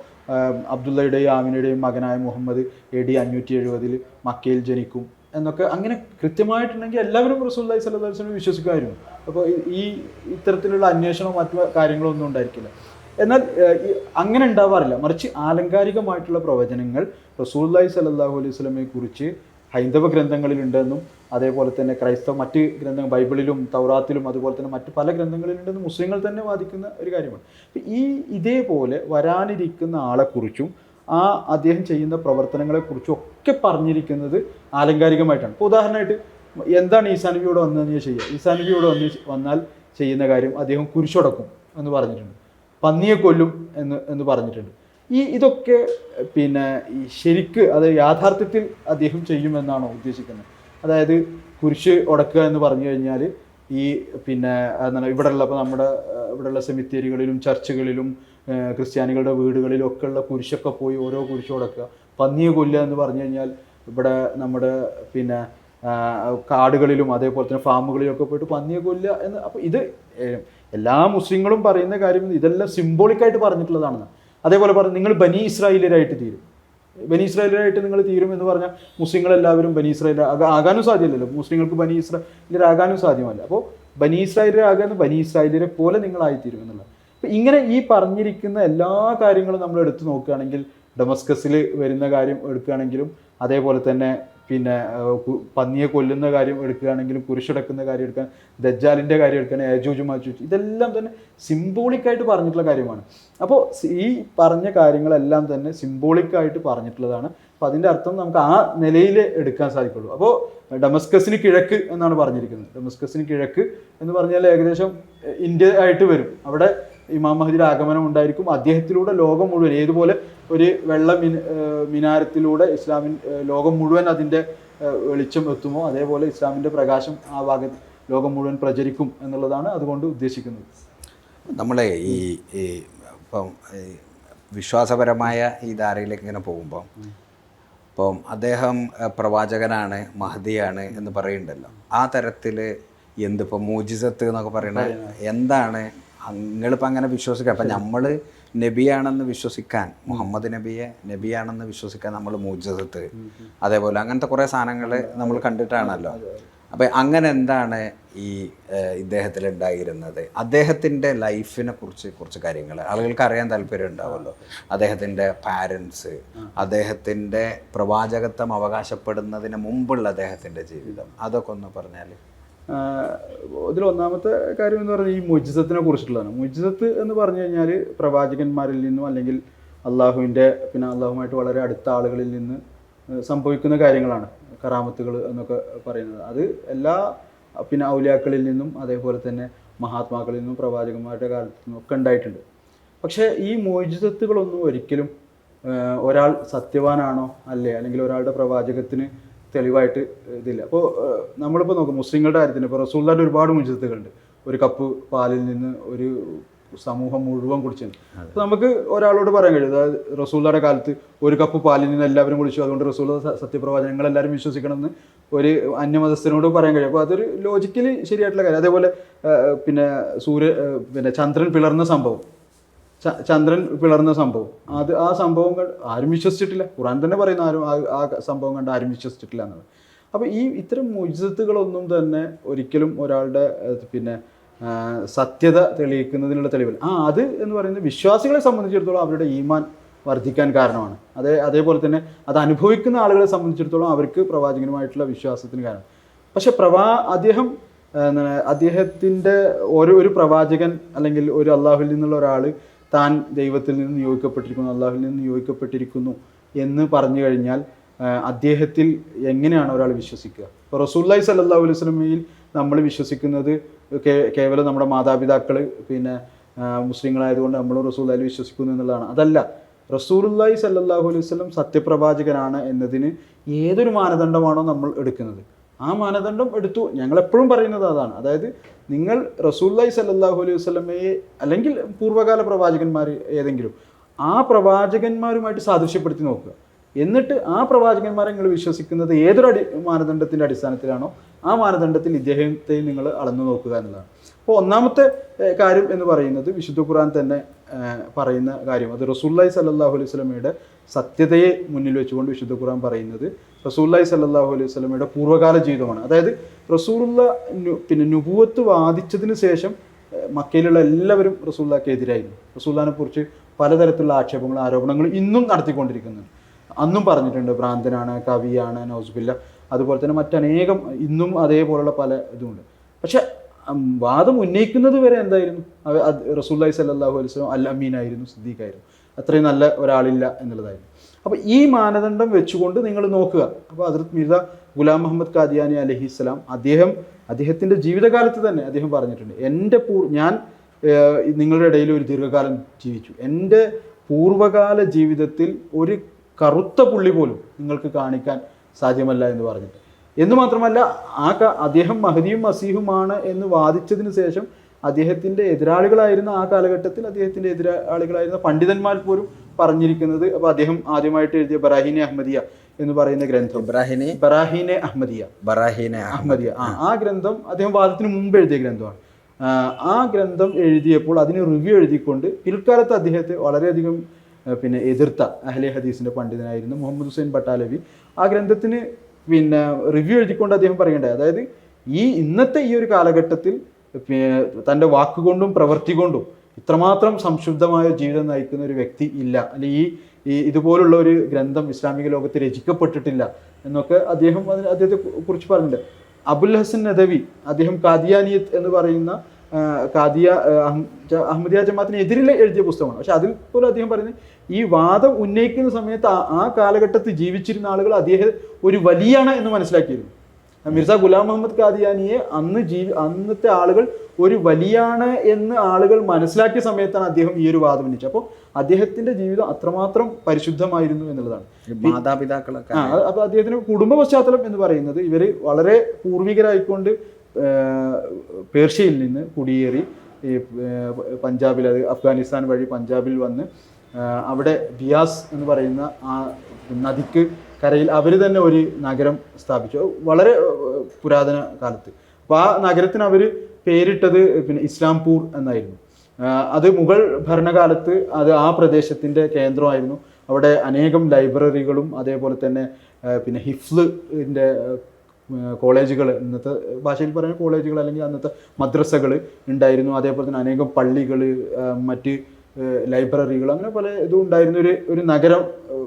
അബ്ദുള്ളയുടെയും ആമിനയുടെയും മകനായ മുഹമ്മദ് AD 570 മക്കയിൽ ജനിക്കും എന്നൊക്കെ അങ്ങനെ കൃത്യമായിട്ടുണ്ടെങ്കിൽ എല്ലാവരും റസൂലുള്ളാഹി സ്വല്ലല്ലാഹു അലൈഹി വസല്ലം വിശ്വസിക്കുമായിരുന്നു. അപ്പോൾ ഈ ഇത്തരത്തിലുള്ള അന്വേഷണവും മറ്റു കാര്യങ്ങളോ ഒന്നും ഉണ്ടായിരിക്കില്ല. എന്നാൽ അങ്ങനെ ഉണ്ടാവാറില്ല. മറിച്ച് ആലങ്കാരികമായിട്ടുള്ള പ്രവചനങ്ങൾ റസൂലുള്ളാഹി സ്വല്ലല്ലാഹു അലൈഹി വസല്ലമയെ കുറിച്ച് ഹൈന്ദവ ഗ്രന്ഥങ്ങളിലുണ്ടെന്നും അതേപോലെ തന്നെ ക്രൈസ്തവ മറ്റ് ഗ്രന്ഥങ്ങൾ ബൈബിളിലും തൗറാത്തിലും അതുപോലെ തന്നെ മറ്റ് പല ഗ്രന്ഥങ്ങളിലുണ്ടെന്നും മുസ്ലിങ്ങൾ തന്നെ വാദിക്കുന്ന ഒരു കാര്യമാണ്. ഇതേപോലെ വരാനിരിക്കുന്ന ആളെക്കുറിച്ചും അദ്ദേഹം ചെയ്യുന്ന പ്രവർത്തനങ്ങളെക്കുറിച്ചും ഒക്കെ പറഞ്ഞിരിക്കുന്നത് ആലങ്കാരികമായിട്ടാണ്. ഇപ്പോൾ ഉദാഹരണമായിട്ട് എന്താണ് ഈസാ നബി ഇവിടെ വന്നതെന്ന് ചെയ്യുക, ഈസാ നബി ഇവിടെ വന്നാൽ ചെയ്യുന്ന കാര്യം അദ്ദേഹം കുരിശുടക്കും എന്ന് പറഞ്ഞിട്ടുണ്ട്, പന്നിയെ കൊല്ലും എന്ന് പറഞ്ഞിട്ടുണ്ട്. ഇതൊക്കെ പിന്നെ ശരിക്ക് അത് യാഥാർത്ഥ്യത്തിൽ അദ്ദേഹം ചെയ്യുമെന്നാണോ ഉദ്ദേശിക്കുന്നത്? അതായത് കുരിശ് ഉടക്കുക എന്ന് പറഞ്ഞു കഴിഞ്ഞാൽ ഈ പിന്നെ എന്താണ് ഇവിടെയുള്ള ഇപ്പോൾ ഇവിടെയുള്ള സെമിത്തേരികളിലും ചർച്ചുകളിലും ക്രിസ്ത്യാനികളുടെ വീടുകളിലും ഒക്കെ ഉള്ള കുരിശൊക്കെ പോയി ഓരോ കുരിശ് ഉടക്കുക, പന്നിയെ കൊല്ലുക എന്ന് പറഞ്ഞു കഴിഞ്ഞാൽ ഇവിടെ നമ്മുടെ പിന്നെ കാടുകളിലും അതേപോലെ തന്നെ ഫാമുകളിലൊക്കെ പോയിട്ട് പന്നിയെ കൊല്ലുക എന്ന്. അപ്പോൾ ഇത് എല്ലാ മുസ്ലിങ്ങളും പറയുന്ന കാര്യം ഇതെല്ലാം സിംബോളിക്കായിട്ട് പറഞ്ഞിട്ടുള്ളതാണെന്ന്. അതേപോലെ പറഞ്ഞു നിങ്ങൾ ബനി ഇസ്രായേലരായിട്ട് തീരും, ബനി ഇസ്രായേലരായിട്ട് നിങ്ങൾ തീരും എന്ന് പറഞ്ഞാൽ മുസ്ലിങ്ങളെല്ലാവരും ബനി ഇസ്രായേൽ ആകാനും സാധ്യമല്ലല്ലോ, മുസ്ലിങ്ങൾക്ക് ബനി ഇസ്രായേലരാകാനും സാധ്യമല്ല. അപ്പോൾ ബനി ഇസ്രായേലരാകാൻ ബനി ഇസ്രായേലരെ പോലെ നിങ്ങളായിത്തീരും എന്നുള്ളത്. അപ്പം ഇങ്ങനെ ഈ പറഞ്ഞിരിക്കുന്ന എല്ലാ കാര്യങ്ങളും നമ്മൾ എടുത്തു നോക്കുകയാണെങ്കിൽ ഡമസ്കസിൽ വരുന്ന കാര്യം എടുക്കുകയാണെങ്കിലും അതേപോലെ തന്നെ പിന്നെ പന്നിയെ കൊല്ലുന്ന കാര്യം എടുക്കുകയാണെങ്കിലും കുരിശടക്കുന്ന കാര്യം എടുക്കാൻ ദജ്ജാലിൻ്റെ കാര്യം എടുക്കാൻ യജൂജ് മജൂജ് ഇതെല്ലാം തന്നെ സിംബോളിക്കായിട്ട് പറഞ്ഞിട്ടുള്ള കാര്യമാണ്. അപ്പോൾ ഈ പറഞ്ഞ കാര്യങ്ങളെല്ലാം തന്നെ സിംബോളിക്കായിട്ട് പറഞ്ഞിട്ടുള്ളതാണ്. അപ്പോൾ അതിൻ്റെ അർത്ഥം നമുക്ക് ആ നിലയിൽ എടുക്കാൻ സാധിക്കുള്ളൂ. അപ്പോൾ ഡമസ്കസിന് കിഴക്ക് എന്നാണ് പറഞ്ഞിരിക്കുന്നത്. ഡമസ്കസിന് കിഴക്ക് എന്ന് പറഞ്ഞാൽ ഏകദേശം ഇന്ത്യ ആയിട്ട് വരും. അവിടെ ഇമാം മഹദിയുടെ ആഗമനം ഉണ്ടായിരിക്കും. അദ്ദേഹത്തിലൂടെ ലോകം മുഴുവൻ, ഏതുപോലെ ഒരു വെള്ള മിനാരത്തിലൂടെ ലോകം മുഴുവൻ അതിൻ്റെ വെളിച്ചം എത്തുമോ, അതേപോലെ ഇസ്ലാമിൻ്റെ പ്രകാശം ആ ഭാഗത്ത് ലോകം മുഴുവൻ പ്രചരിക്കും എന്നുള്ളതാണ് അതുകൊണ്ട് ഉദ്ദേശിക്കുന്നത്. നമ്മളെ ഈ ഇപ്പം വിശ്വാസപരമായ ഈ ധാരയിലേക്ക് ഇങ്ങനെ പോകുമ്പം ഇപ്പം അദ്ദേഹം പ്രവാചകനാണ്, മഹദിയാണ് എന്ന് പറയുന്നുണ്ടല്ലോ. ആ തരത്തിൽ എന്തിപ്പോൾ മൂജിസത്ത് എന്നൊക്കെ പറയുന്നത് എന്താണ്? നിങ്ങളിപ്പോൾ അങ്ങനെ വിശ്വസിക്കുക. അപ്പം നമ്മൾ നബിയാണെന്ന് വിശ്വസിക്കാൻ, മുഹമ്മദ് നബിയെ നബിയാണെന്ന് വിശ്വസിക്കാൻ നമ്മൾ മൂജിസത്ത്, അതേപോലെ അങ്ങനത്തെ കുറേ സാധനങ്ങൾ നമ്മൾ കണ്ടിട്ടാണല്ലോ. അപ്പം അങ്ങനെ എന്താണ് ഈ ഇദ്ദേഹത്തിൽ ഉണ്ടായിരുന്നത്? അദ്ദേഹത്തിൻ്റെ ലൈഫിനെ കുറിച്ച് കുറച്ച് കാര്യങ്ങൾ ആളുകൾക്ക് അറിയാൻ താല്പര്യം ഉണ്ടാവുമല്ലോ. അദ്ദേഹത്തിൻ്റെ പാരൻസ്, അദ്ദേഹത്തിൻ്റെ പ്രവാചകത്വം അവകാശപ്പെടുന്നതിന് മുമ്പുള്ള അദ്ദേഹത്തിൻ്റെ ജീവിതം, അതൊക്കെ ഒന്ന് പറഞ്ഞാൽ. ഇതിൽ ഒന്നാമത്തെ കാര്യം എന്ന് പറഞ്ഞാൽ ഈ മുജിസത്തിനെ കുറിച്ചിട്ടുള്ളതാണ്. മുജിസത്ത് എന്ന് പറഞ്ഞു കഴിഞ്ഞാൽ പ്രവാചകന്മാരിൽ നിന്നും അല്ലെങ്കിൽ അള്ളാഹുവിൻ്റെ പിന്നെ അള്ളാഹുമായിട്ട് വളരെ അടുത്ത ആളുകളിൽ നിന്ന് സംഭവിക്കുന്ന കാര്യങ്ങളാണ് കറാമത്തുകൾ എന്നൊക്കെ പറയുന്നത്. അത് എല്ലാ പിന്നെ ഔലിയാക്കളിൽ നിന്നും അതേപോലെ തന്നെ മഹാത്മാക്കളിൽ നിന്നും പ്രവാചകന്മാരുടെ കാലത്തു നിന്നും ഒക്കെ ഉണ്ടായിട്ടുണ്ട്. പക്ഷേ ഈ മുജിസത്തുകളൊന്നും ഒരിക്കലും ഒരാൾ സത്യവാനാണോ അല്ലേ, അല്ലെങ്കിൽ ഒരാളുടെ പ്രവാചകത്തിന് തെളിവായിട്ട് ഇതില്ല. അപ്പോൾ നമ്മളിപ്പോൾ നോക്കും മുസ്ലിങ്ങളുടെ കാര്യത്തിന് ഇപ്പോൾ റസൂലുള്ളാഹിയുടെ ഒരുപാട് മുജിസത്തുകളുണ്ട്. ഒരു കപ്പ് പാലിൽ നിന്ന് ഒരു സമൂഹം മുഴുവൻ കുടിച്ചിട്ടുണ്ട്. അപ്പോൾ നമുക്ക് ഒരാളോട് പറയാൻ കഴിയും, അതായത് റസൂലുള്ളാഹിയുടെ കാലത്ത് ഒരു കപ്പ് പാലിൽ നിന്ന് എല്ലാവരും കുടിച്ചു, അതുകൊണ്ട് റസൂലുള്ളാഹി സത്യപ്രവാചകൻ, ഞങ്ങളെല്ലാവരും വിശ്വസിക്കണമെന്ന് ഒരു അന്യമതസ്ഥനോട് പറയാൻ കഴിയും. അപ്പോൾ അതൊരു ലോജിക്കലി ശരിയായിട്ടുള്ള കാര്യം. അതേപോലെ പിന്നെ ചന്ദ്രൻ പിളർന്ന സംഭവം, ആ സംഭവങ്ങൾ ആരും വിശ്വസിച്ചിട്ടില്ല. ഖുർആൻ തന്നെ പറയുന്ന ആരും ആ സംഭവം കണ്ട് ആരും വിശ്വസിച്ചിട്ടില്ല എന്നത്. അപ്പോൾ ഇത്തരം മുജിസത്തുകളൊന്നും തന്നെ ഒരിക്കലും ഒരാളുടെ പിന്നെ സത്യത തെളിയിക്കുന്നതിനുള്ള തെളിവില്ല. അത് എന്ന് പറയുന്നത് വിശ്വാസികളെ സംബന്ധിച്ചിടത്തോളം അവരുടെ ഈമാൻ വർദ്ധിക്കാൻ കാരണമാണ്. അതേപോലെ തന്നെ അത് അനുഭവിക്കുന്ന ആളുകളെ സംബന്ധിച്ചിടത്തോളം അവർക്ക് പ്രവാചകനുമായിട്ടുള്ള വിശ്വാസത്തിന് കാരണം. പക്ഷെ അദ്ദേഹത്തിൻ്റെ ഒരു പ്രവാചകൻ അല്ലെങ്കിൽ ഒരു അള്ളാഹുവിൽ നിന്നുള്ള ഒരാൾ താൻ ദൈവത്തിൽ നിന്ന് നിയോഗിക്കപ്പെട്ടിരിക്കുന്നു, അള്ളാഹുവിൽ നിന്ന് നിയോഗിക്കപ്പെട്ടിരിക്കുന്നു എന്ന് പറഞ്ഞു കഴിഞ്ഞാൽ അദ്ദേഹത്തിൽ എങ്ങനെയാണ് ഒരാൾ വിശ്വസിക്കുക? ഇപ്പോൾ റസൂലുള്ളാഹി സ്വല്ലല്ലാഹു അലൈഹി വസല്ലമയിൽ നമ്മൾ വിശ്വസിക്കുന്നത് കേവലം നമ്മുടെ മാതാപിതാക്കൾ പിന്നെ മുസ്ലിങ്ങളായതുകൊണ്ട് നമ്മൾ റസൂലുള്ളാഹിൽ വിശ്വസിക്കുന്നു എന്നുള്ളതാണ്. അതല്ല, റസൂലുള്ളാഹി സ്വല്ലല്ലാഹു അലൈഹി വസല്ലം സത്യപ്രവാചകനാണ് എന്നതിന് ഏതൊരു മാനദണ്ഡമാണോ നമ്മൾ എടുക്കുന്നത്, ആ മാനദണ്ഡം എടുത്തു. ഞങ്ങളെപ്പോഴും പറയുന്നത് അതാണ്. അതായത് നിങ്ങൾ റസൂലുള്ളാഹി സ്വല്ലല്ലാഹു അലൈഹി വസല്ലമയെ അല്ലെങ്കിൽ പൂർവ്വകാല പ്രവാചകന്മാർ ഏതെങ്കിലും ആ പ്രവാചകന്മാരുമായിട്ട് സാദൃശ്യപ്പെടുത്തി നോക്കുക. എന്നിട്ട് ആ പ്രവാചകന്മാരെ നിങ്ങൾ വിശ്വസിക്കുന്നത് ഏതൊരു മാനദണ്ഡത്തിൻ്റെ അടിസ്ഥാനത്തിലാണോ ആ മാനദണ്ഡത്തിൽ ഇദ്ദേഹത്തെ നിങ്ങൾ അളന്നു നോക്കുക എന്നുള്ളതാണ്. അപ്പോൾ ഒന്നാമത്തെ കാര്യം എന്ന് പറയുന്നത് വിശുദ്ധ ഖുർആൻ തന്നെ പറയുന്ന കാര്യം, അത് റസൂലുള്ളാഹി സ്വല്ലല്ലാഹു അലൈഹി വസല്ലമയുടെ സത്യതയെ മുന്നിൽ വെച്ചുകൊണ്ട് വിശുദ്ധ ഖുർആൻ പറയുന്നത് റസൂലുള്ളാഹി സ്വല്ലല്ലാഹു അലൈഹി വസല്ലമയുടെ പൂർവ്വകാല ജീവിതമാണ്. അതായത് പിന്നെ നുബുവത്ത് വാദിച്ചതിന് ശേഷം മക്കയിലുള്ള എല്ലാവരും റസൂലുള്ളാഹിക്ക് എതിരായിരുന്നു. റസൂലുള്ളാഹിനെ കുറിച്ച് പലതരത്തിലുള്ള ആക്ഷേപങ്ങളും ആരോപണങ്ങളും ഇന്നും നടത്തിക്കൊണ്ടിരിക്കുന്നുണ്ട്. അന്നും പറഞ്ഞിട്ടുണ്ട് ഭ്രാന്തനാണ്, കവിയാണ്, നൗസുബില്ല, അതുപോലെ തന്നെ മറ്റനേകം ഇന്നും അതേപോലുള്ള പല ഇതുമുണ്ട്. പക്ഷെ വാദം ഉന്നയിക്കുന്നത് വരെ എന്തായിരുന്നു? റസൂലുള്ളാഹി സ്വല്ലല്ലാഹു അലൈഹി വസല്ലം അൽ അമീനായിരുന്നു, സിദ്ദീഖായിരുന്നു, അത്രയും നല്ല ഒരാളില്ല എന്നുള്ളതായിരുന്നു. അപ്പോൾ ഈ മാനദണ്ഡം വെച്ചുകൊണ്ട് നിങ്ങൾ നോക്കുക. അപ്പോൾ ഹദ്റത്ത് മിർസ ഗുലാം മുഹമ്മദ് ഖാദിയാനി അലൈഹിസ്സലാം അദ്ദേഹത്തിൻ്റെ ജീവിതകാലത്ത് തന്നെ അദ്ദേഹം പറഞ്ഞിട്ടുണ്ട്, ഞാൻ നിങ്ങളുടെ ഇടയിൽ ഒരു ദീർഘകാലം ജീവിച്ചു, എൻ്റെ പൂർവ്വകാല ജീവിതത്തിൽ ഒരു കറുത്ത പുള്ളി പോലും നിങ്ങൾക്ക് കാണിക്കാൻ സാധ്യമല്ല എന്ന് പറഞ്ഞിട്ട്. എന്ന് മാത്രമല്ല അദ്ദേഹം മഹദിയും മസീഹുമാണ് എന്ന് വാദിച്ചതിന് ശേഷം അദ്ദേഹത്തിൻ്റെ എതിരാളികളായിരുന്ന ആ കാലഘട്ടത്തിൽ അദ്ദേഹത്തിൻ്റെ എതിരാളികളായിരുന്ന പണ്ഡിതന്മാർ പോലും പറഞ്ഞിരിക്കുന്നത്, അപ്പോൾ അദ്ദേഹം ആദ്യമായിട്ട് എഴുതിയ ബറാഹീനെ അഹമ്മദിയ എന്ന് പറയുന്ന ഗ്രന്ഥം, ബറാഹീനെ അഹമ്മദിയ ആ ഗ്രന്ഥം അദ്ദേഹം വാദത്തിന് മുമ്പ് എഴുതിയ ഗ്രന്ഥമാണ്. ആ ഗ്രന്ഥം എഴുതിയപ്പോൾ അതിന് റിവ്യൂ എഴുതിക്കൊണ്ട് പിൽക്കാലത്ത് അദ്ദേഹത്തെ വളരെയധികം പിന്നെ എതിർത്ത അഹ്ലെ ഹദീസിൻ്റെ പണ്ഡിതനായിരുന്നു മുഹമ്മദ് ഹുസൈൻ ബട്ടാലവി. ആ ഗ്രന്ഥത്തിന് പിന്നെ റിവ്യൂ എഴുതിക്കൊണ്ട് അദ്ദേഹം പറയേണ്ടത്, അതായത് ഇന്നത്തെ ഈ ഒരു കാലഘട്ടത്തിൽ തൻ്റെ വാക്കുകൊണ്ടും പ്രവൃത്തി കൊണ്ടും ഇത്രമാത്രം സംശുദ്ധമായ ജീവിതം നയിക്കുന്ന ഒരു വ്യക്തി ഇല്ല, അല്ലെങ്കിൽ ഇതുപോലുള്ള ഒരു ഗ്രന്ഥം ഇസ്ലാമിക ലോകത്ത് രചിക്കപ്പെട്ടിട്ടില്ല എന്നൊക്കെ അദ്ദേഹത്തെ കുറിച്ച് പറഞ്ഞിട്ടുണ്ട്. അബുൽ ഹസൻ നദവി അദ്ദേഹം ഖാദിയാനിയത്ത് എന്ന് പറയുന്ന അഹമ്മദിയ ജമാഅത്തിന് എതിരിൽ എഴുതിയ പുസ്തകമാണ്. പക്ഷെ അതിൽ പോലും അദ്ദേഹം പറയുന്നത് ഈ വാദം ഉന്നയിക്കുന്ന സമയത്ത് ആ കാലഘട്ടത്തിൽ ജീവിച്ചിരുന്ന ആളുകൾ അദ്ദേഹം ഒരു വലിയാണ് എന്ന് മനസ്സിലാക്കിയിരുന്നു. മിർസ ഗുലാം മുഹമ്മദ് ഖാദിയാനിയെ അന്നത്തെ ആളുകൾ ഒരു വലിയാണ് എന്ന് ആളുകൾ മനസ്സിലാക്കിയ സമയത്താണ് അദ്ദേഹം ഈ ഒരു വാദം ഉന്നയിച്ചത്. അപ്പോൾ അദ്ദേഹത്തിന്റെ ജീവിതം അത്രമാത്രം പരിശുദ്ധമായിരുന്നു എന്നുള്ളതാണ്. മാതാപിതാക്കളൊക്കെ അപ്പൊ അദ്ദേഹത്തിന് കുടുംബ പശ്ചാത്തലം എന്ന് പറയുന്നത് ഇവര് വളരെ പൂർവികരായിക്കൊണ്ട് പേർഷ്യയിൽ നിന്ന് കുടിയേറി ഈ പഞ്ചാബിൽ, അത് അഫ്ഗാനിസ്ഥാൻ വഴി പഞ്ചാബിൽ വന്ന് അവിടെ ബിയാസ് എന്ന് പറയുന്ന ആ നദിക്ക് കരയിൽ അവർ തന്നെ ഒരു നഗരം സ്ഥാപിച്ചു, വളരെ പുരാതന കാലത്ത്. അപ്പോൾ ആ നഗരത്തിന് അവർ പേരിട്ടത് പിന്നെ ഇസ്ലാംപൂർ എന്നായിരുന്നു. അത് മുഗൾ ഭരണകാലത്ത് അത് ആ പ്രദേശത്തിൻ്റെ കേന്ദ്രമായിരുന്നു. അവിടെ അനേകം ലൈബ്രറികളും അതേപോലെ തന്നെ പിന്നെ ഹിഫ്ലിൻ്റെ കോളേജുകൾ, ഇന്നത്തെ ഭാഷയിൽ പറയുന്ന കോളേജുകൾ അല്ലെങ്കിൽ അന്നത്തെ മദ്രസകൾ ഉണ്ടായിരുന്നു. അതേപോലെ തന്നെ അനേകം പള്ളികൾ, മറ്റ് ലൈബ്രറികൾ, അങ്ങനെ പല ഇതും ഉണ്ടായിരുന്ന ഒരു നഗര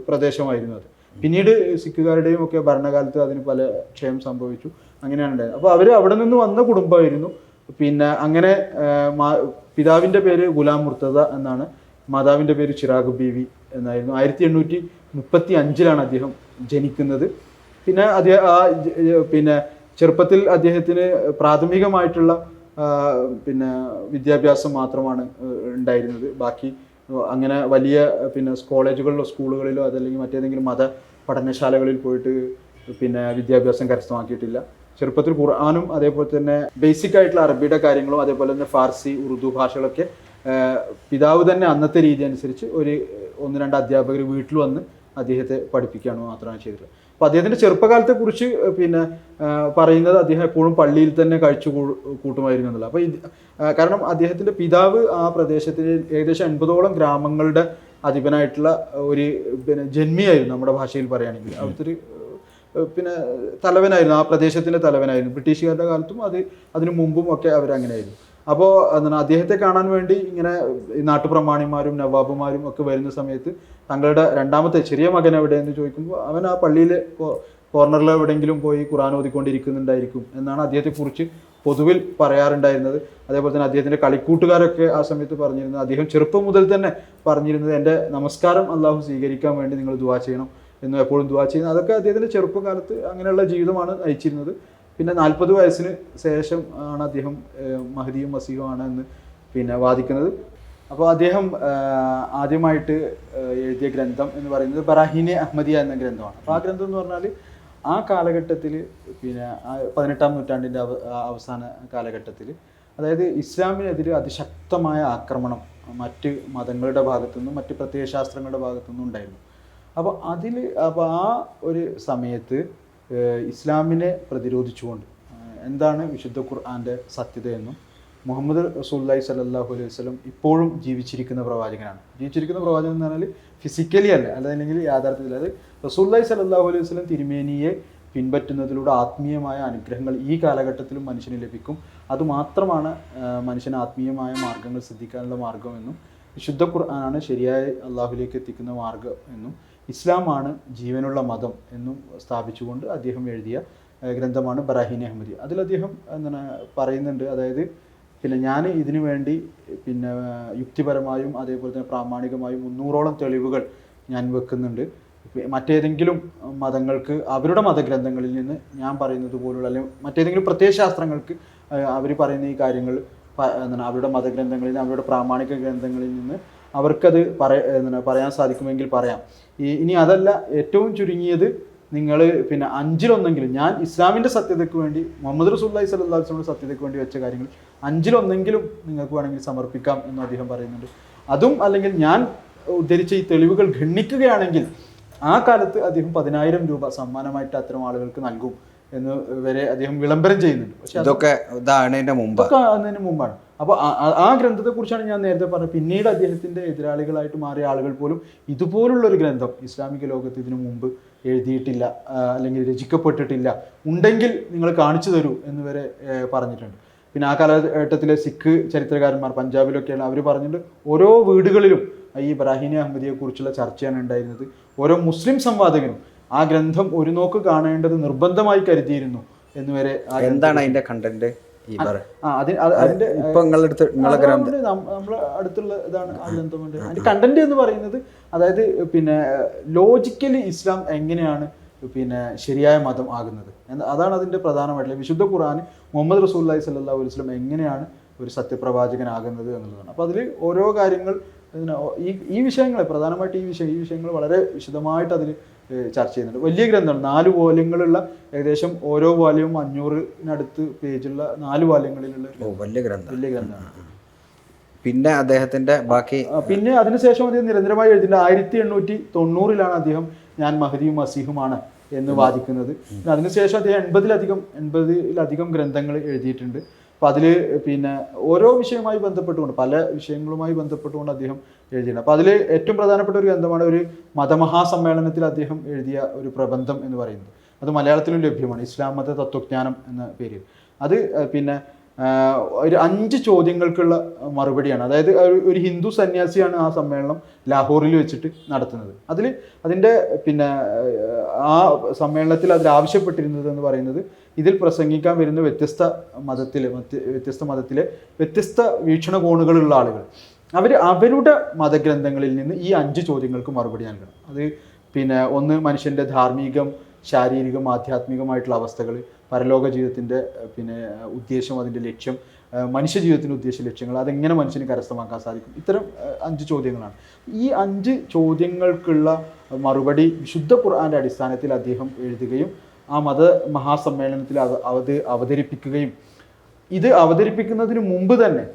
പ്രദേശമായിരുന്നു അത്. പിന്നീട് സിഖുകാരുടെയും ഒക്കെ ഭരണകാലത്ത് അതിന് പല ക്ഷയം സംഭവിച്ചു, അങ്ങനെയാണ് ഉണ്ടായത്. അപ്പോൾ അവർ അവിടെ നിന്ന് വന്ന കുടുംബമായിരുന്നു. പിന്നെ അങ്ങനെ പിതാവിൻ്റെ പേര് ഗുലാം മുർത്തദ എന്നാണ്, മാതാവിൻ്റെ പേര് ചിറാഗ് ബീവി എന്നായിരുന്നു. 1835 അദ്ദേഹം ജനിക്കുന്നത്. പിന്നെ പിന്നെ ചെറുപ്പത്തിൽ അദ്ദേഹത്തിന് പ്രാഥമികമായിട്ടുള്ള പിന്നെ വിദ്യാഭ്യാസം മാത്രമാണ് ഉണ്ടായിരുന്നത്. ബാക്കി അങ്ങനെ വലിയ പിന്നെ കോളേജുകളിലോ സ്കൂളുകളിലോ അതല്ലെങ്കിൽ മറ്റേതെങ്കിലും മത പഠനശാലകളിൽ പോയിട്ട് പിന്നെ വിദ്യാഭ്യാസം കരസ്ഥമാക്കിയിട്ടില്ല. ചെറുപ്പത്തിൽ ഖുർആനും അതേപോലെ തന്നെ ബേസിക് ആയിട്ടുള്ള അറബിയുടെ കാര്യങ്ങളും അതേപോലെ തന്നെ ഫാർസി, ഉറുദു ഭാഷകളൊക്കെ പിതാവ് തന്നെ അന്നത്തെ രീതി അനുസരിച്ച് 1-2 അധ്യാപകർ വീട്ടിൽ വന്ന് അദ്ദേഹത്തെ പഠിപ്പിക്കുകയാണ് മാത്രമാണ് ചെയ്തിട്ടുള്ളത്. അപ്പോൾ അദ്ദേഹത്തിൻ്റെ ചെറുപ്പകാലത്തെ കുറിച്ച് പിന്നെ പറയുന്നത് അദ്ദേഹം എപ്പോഴും പള്ളിയിൽ തന്നെ കഴിച്ചു കൂട്ടുമായിരുന്നു എന്നുള്ളത്. അപ്പോൾ കാരണം അദ്ദേഹത്തിൻ്റെ പിതാവ് ആ പ്രദേശത്തിൽ ഏകദേശം 80ഓളം ഗ്രാമങ്ങളുടെ അധിപനായിട്ടുള്ള ഒരു പിന്നെ ജന്മിയായിരുന്നു, നമ്മുടെ ഭാഷയിൽ പറയുകയാണെങ്കിൽ. അവിടുത്തെ ഒരു പിന്നെ തലവനായിരുന്നു, ആ പ്രദേശത്തിൻ്റെ തലവനായിരുന്നു. ബ്രിട്ടീഷുകാരുടെ കാലത്തും അതിനു മുമ്പും ഒക്കെ അവരങ്ങനെയായിരുന്നു. അപ്പോൾ എന്താണ് അദ്ദേഹത്തെ കാണാൻ വേണ്ടി ഇങ്ങനെ നാട്ടുപ്രമാണിമാരും നവാബുമാരും ഒക്കെ വരുന്ന സമയത്ത് തങ്ങളുടെ രണ്ടാമത്തെ ചെറിയ മകൻ എവിടെയെന്ന് ചോദിക്കുമ്പോൾ അവൻ ആ പള്ളിയിൽ കോർണറിൽ എവിടെയെങ്കിലും പോയി ഖുർആൻ ഓതിക്കൊണ്ടിരിക്കുന്നുണ്ടായിരിക്കും എന്നാണ് അദ്ദേഹത്തെക്കുറിച്ച് പൊതുവിൽ പറയാറുണ്ടായിരുന്നത്. അതേപോലെ തന്നെ അദ്ദേഹത്തിൻ്റെ കളിക്കൂട്ടുകാരൊക്കെ ആ സമയത്ത് പറഞ്ഞിരുന്നത്, അദ്ദേഹം ചെറുപ്പം മുതൽ തന്നെ പറഞ്ഞിരുന്നത്, എൻ്റെ നമസ്കാരം അള്ളാഹു സ്വീകരിക്കാൻ വേണ്ടി നിങ്ങൾ ദുആ ചെയ്യണം എന്നും എപ്പോഴും ദുആ ചെയ്യുന്നത്. അതൊക്കെ അദ്ദേഹത്തിൻ്റെ ചെറുപ്പകാലത്ത് അങ്ങനെയുള്ള ജീവിതമാണ് നയിച്ചിരുന്നത്. പിന്നെ 40 വയസ്സിന് ശേഷം ആണ് അദ്ദേഹം മഹദിയും മസീഹുമാണ് എന്ന് പിന്നെ വാദിക്കുന്നത്. അപ്പോൾ അദ്ദേഹം ആദ്യമായിട്ട് എഴുതിയ ഗ്രന്ഥം എന്ന് പറയുന്നത് ബറാഹീനെ അഹമ്മദിയ എന്ന ഗ്രന്ഥമാണ്. അപ്പോൾ ആ ഗ്രന്ഥം എന്ന് പറഞ്ഞാൽ ആ കാലഘട്ടത്തിൽ പിന്നെ 18-ാം നൂറ്റാണ്ടിൻ്റെ അവസാന കാലഘട്ടത്തിൽ, അതായത് ഇസ്ലാമിനെതിരെ അതിശക്തമായ ആക്രമണം മറ്റ് മതങ്ങളുടെ ഭാഗത്തുനിന്നും മറ്റ് പ്രത്യയശാസ്ത്രങ്ങളുടെ ഭാഗത്തുനിന്നും ഉണ്ടായിരുന്നു. അപ്പോൾ ആ ഒരു സമയത്ത് ഇസ്ലാമിനെ പ്രതിരോധിച്ചുകൊണ്ട് എന്താണ് വിശുദ്ധ ഖുർആൻ്റെ സത്യതയെന്നും മുഹമ്മദ് റസൂലുള്ളാഹി സ്വല്ലല്ലാഹു അലൈഹി വസല്ലം ഇപ്പോഴും ജീവിച്ചിരിക്കുന്ന പ്രവാചകനാണ്. ജീവിച്ചിരിക്കുന്ന പ്രവാചകൻ എന്ന് പറഞ്ഞാൽ ഫിസിക്കലി അല്ല, അല്ലെങ്കിൽ യാഥാർത്ഥ്യത്തിൽ. അത് റസൂലുള്ളാഹി സ്വല്ലല്ലാഹു അലൈഹി വസല്ലം തിരുമേനിയെ പിൻപറ്റുന്നതിലൂടെ ആത്മീയമായ അനുഗ്രഹങ്ങൾ ഈ കാലഘട്ടത്തിലും മനുഷ്യന് ലഭിക്കും. അതുമാത്രമാണ് മനുഷ്യന് ആത്മീയമായ മാർഗങ്ങൾ സിദ്ധിക്കാനുള്ള മാർഗമെന്നും വിശുദ്ധ ഖുർആനാണ് ശരിയായ അള്ളാഹുലേക്ക് എത്തിക്കുന്ന മാർഗം എന്നും ഇസ്ലാമാണ് ജീവനുള്ള മതം എന്നും സ്ഥാപിച്ചുകൊണ്ട് അദ്ദേഹം എഴുതിയ ഗ്രന്ഥമാണ് ബറാഹീനെ അഹമ്മദി. അതിൽ അദ്ദേഹം എന്താണ് പറയുന്നുണ്ട്, അതായത് പിന്നെ ഞാൻ ഇതിനു വേണ്ടി പിന്നെ യുക്തിപരമായും അതേപോലെ തന്നെ പ്രാമാണികമായും 300ഓളം തെളിവുകൾ ഞാൻ വെക്കുന്നുണ്ട്. മറ്റേതെങ്കിലും മതങ്ങൾക്ക് അവരുടെ മതഗ്രന്ഥങ്ങളിൽ നിന്ന് ഞാൻ പറയുന്നത് പോലുള്ള അല്ലെങ്കിൽ മറ്റേതെങ്കിലും പ്രത്യയശാസ്ത്രങ്ങൾക്ക് അവർ പറയുന്ന ഈ കാര്യങ്ങൾ എന്താണ് അവരുടെ മതഗ്രന്ഥങ്ങളിൽ നിന്ന് അവരുടെ പ്രാമാണിക ഗ്രന്ഥങ്ങളിൽ നിന്ന് അവർക്കത് പറയാൻ സാധിക്കുമെങ്കിൽ പറയാം. ഇനി അതല്ല, ഏറ്റവും ചുരുങ്ങിയത് നിങ്ങൾ പിന്നെ 5-1 ഞാൻ ഇസ്ലാമിൻ്റെ സത്യതയ്ക്ക് വേണ്ടി മുഹമ്മദ് റസൂലുള്ളാഹി സ്വല്ലല്ലാഹു അലൈഹി വസല്ലം സത്യതയ്ക്ക് വേണ്ടി വെച്ച കാര്യങ്ങൾ 5-1 നിങ്ങൾക്ക് വേണമെങ്കിൽ സമർപ്പിക്കാം എന്ന് അദ്ദേഹം പറയുന്നുണ്ട്. അതും അല്ലെങ്കിൽ ഞാൻ ഉദ്ധരിച്ച ഈ തെളിവുകൾ ഗണ്ണിക്കുകയാണെങ്കിൽ ആ കാലത്ത് അദ്ദേഹം 10,000 രൂപ സമ്മാനമായിട്ട് അത്തരം ആളുകൾക്ക് നൽകും എന്ന് വരെ അദ്ദേഹം വിളംബരം ചെയ്യുന്നുണ്ട്. പക്ഷെ ഇതൊക്കെ അതിന് മുമ്പാണ്. അപ്പോൾ ആ ഗ്രന്ഥത്തെക്കുറിച്ചാണ് ഞാൻ നേരത്തെ പറഞ്ഞത്. പിന്നീട് അദ്ദേഹത്തിൻ്റെ എതിരാളികളായിട്ട് മാറിയ ആളുകൾ പോലും ഇതുപോലുള്ളൊരു ഗ്രന്ഥം ഇസ്ലാമിക ലോകത്ത് ഇതിനു മുമ്പ് എഴുതിയിട്ടില്ല അല്ലെങ്കിൽ രചിക്കപ്പെട്ടിട്ടില്ല, ഉണ്ടെങ്കിൽ നിങ്ങൾ കാണിച്ചു തരൂ എന്ന് വരെ പറഞ്ഞിട്ടുണ്ട്. പിന്നെ ആ കാലഘട്ടത്തിലെ സിഖ് ചരിത്രകാരന്മാർ പഞ്ചാബിലൊക്കെയാണ് അവർ പറഞ്ഞിട്ടുണ്ട്, ഓരോ വീടുകളിലും ഈ ബറാഹീനെ അഹമ്മദിയെക്കുറിച്ചുള്ള ചർച്ചയാണ് ഉണ്ടായിരുന്നത്. ഓരോ മുസ്ലിം സംവാദകനും ആ ഗ്രന്ഥം ഒരു നോക്ക് കാണേണ്ടത് നിർബന്ധമായി കരുതിയിരുന്നു എന്ന് വരെ. എന്താണ് അതിന്റെ കണ്ടന്റ്? നമ്മളെ അടുത്തുള്ള ഇതാണ് ആ ഗ്രന്ഥം. അതിന്റെ കണ്ടന്റ് എന്ന് പറയുന്നത്, അതായത് പിന്നെ ലോജിക്കലി ഇസ്ലാം എങ്ങനെയാണ് പിന്നെ ശരിയായ മതം ആകുന്നത്, അതാണ് അതിന്റെ പ്രധാനമായിട്ടുള്ള. വിശുദ്ധ ഖുർആൻ മുഹമ്മദ് റസൂലുള്ളാഹി സ്വല്ലല്ലാഹു അലൈഹി വസല്ലം എങ്ങനെയാണ് ഒരു സത്യപ്രവാചകനാകുന്നത് എന്നുള്ളതാണ്. അപ്പോൾ അതിൽ ഓരോ കാര്യങ്ങൾ ഈ വിഷയങ്ങൾ പ്രധാനമായിട്ട് ഈ വിഷയങ്ങൾ വളരെ വിശദമായിട്ട് അതിൽ ചർച്ച ചെയ്യുന്നുണ്ട്. വലിയ ഗ്രന്ഥമാണ്, 4 വോള്യങ്ങളുള്ള, ഏകദേശം ഓരോ വോള്യവും 500-നടുത്ത് പേജുള്ള 4 വോള്യങ്ങളിലുള്ള വലിയ ഗ്രന്ഥമാണ്. പിന്നെ അദ്ദേഹത്തിന്റെ ബാക്കി പിന്നെ അതിനുശേഷം അദ്ദേഹം നിരന്തരമായി എഴുതിയിട്ടുണ്ട്. 1890 അദ്ദേഹം ഞാൻ മഹദിയും മസീഹുമാണ് എന്ന് വാദിക്കുന്നത്. അതിനുശേഷം അദ്ദേഹം 80-ലധികം ഗ്രന്ഥങ്ങൾ എഴുതിയിട്ടുണ്ട്. അപ്പം അതിൽ പിന്നെ ഓരോ വിഷയവുമായി ബന്ധപ്പെട്ടുകൊണ്ട്, പല വിഷയങ്ങളുമായി ബന്ധപ്പെട്ടുകൊണ്ട് അദ്ദേഹം എഴുതിയിട്ടുണ്ട്. അപ്പോൾ അതിൽ ഏറ്റവും പ്രധാനപ്പെട്ട ഒരു ഗ്രന്ഥമാണ് ഒരു മതമഹാസമ്മേളനത്തിൽ അദ്ദേഹം എഴുതിയ ഒരു പ്രബന്ധം എന്ന് പറയുന്നത്. അത് മലയാളത്തിലും ലഭ്യമാണ്, ഇസ്ലാം മത തത്വജ്ഞാനം എന്ന പേരിൽ. അത് പിന്നെ ഒരു 5 ചോദ്യങ്ങൾക്കുള്ള മറുപടിയാണ്. അതായത് ഒരു ഹിന്ദു സന്യാസിയാണ് ആ സമ്മേളനം ലാഹോറിൽ വെച്ചിട്ട് നടത്തുന്നത്. അതിൻ്റെ പിന്നെ ആ സമ്മേളനത്തിൽ അതിൽ ആവശ്യപ്പെട്ടിരുന്നത് എന്ന് പറയുന്നത്, ഇതിൽ പ്രസംഗിക്കാൻ വരുന്ന വ്യത്യസ്ത മതത്തിലെ വ്യത്യസ്ത വീക്ഷണകോണുകളുള്ള ആളുകൾ അവരുടെ മതഗ്രന്ഥങ്ങളിൽ നിന്ന് ഈ 5 ചോദ്യങ്ങൾക്ക് മറുപടി നൽകണം. അത് പിന്നെ ഒന്ന്, മനുഷ്യൻ്റെ ധാർമ്മികം, ശാരീരികം, ആധ്യാത്മികമായിട്ടുള്ള അവസ്ഥകൾ, പരലോക ജീവിതത്തിൻ്റെ പിന്നെ ഉദ്ദേശം, അതിൻ്റെ ലക്ഷ്യം, മനുഷ്യ ജീവിതത്തിൻ്റെ ഉദ്ദേശ ലക്ഷ്യങ്ങൾ, അതെങ്ങനെ മനുഷ്യന് കരസ്ഥമാക്കാൻ സാധിക്കും, ഇത്തരം 5 ചോദ്യങ്ങളാണ്. ഈ 5 ചോദ്യങ്ങൾക്കുള്ള മറുപടി വിശുദ്ധ ഖുർആൻ്റെ അടിസ്ഥാനത്തിൽ അദ്ദേഹം എഴുതുകയും ആ മഹാസമ്മേളനത്തിൽ അവതരിപ്പിക്കുകയും, ഇത് അവതരിപ്പിക്കുന്നതിന് മുമ്പ് തന്നെ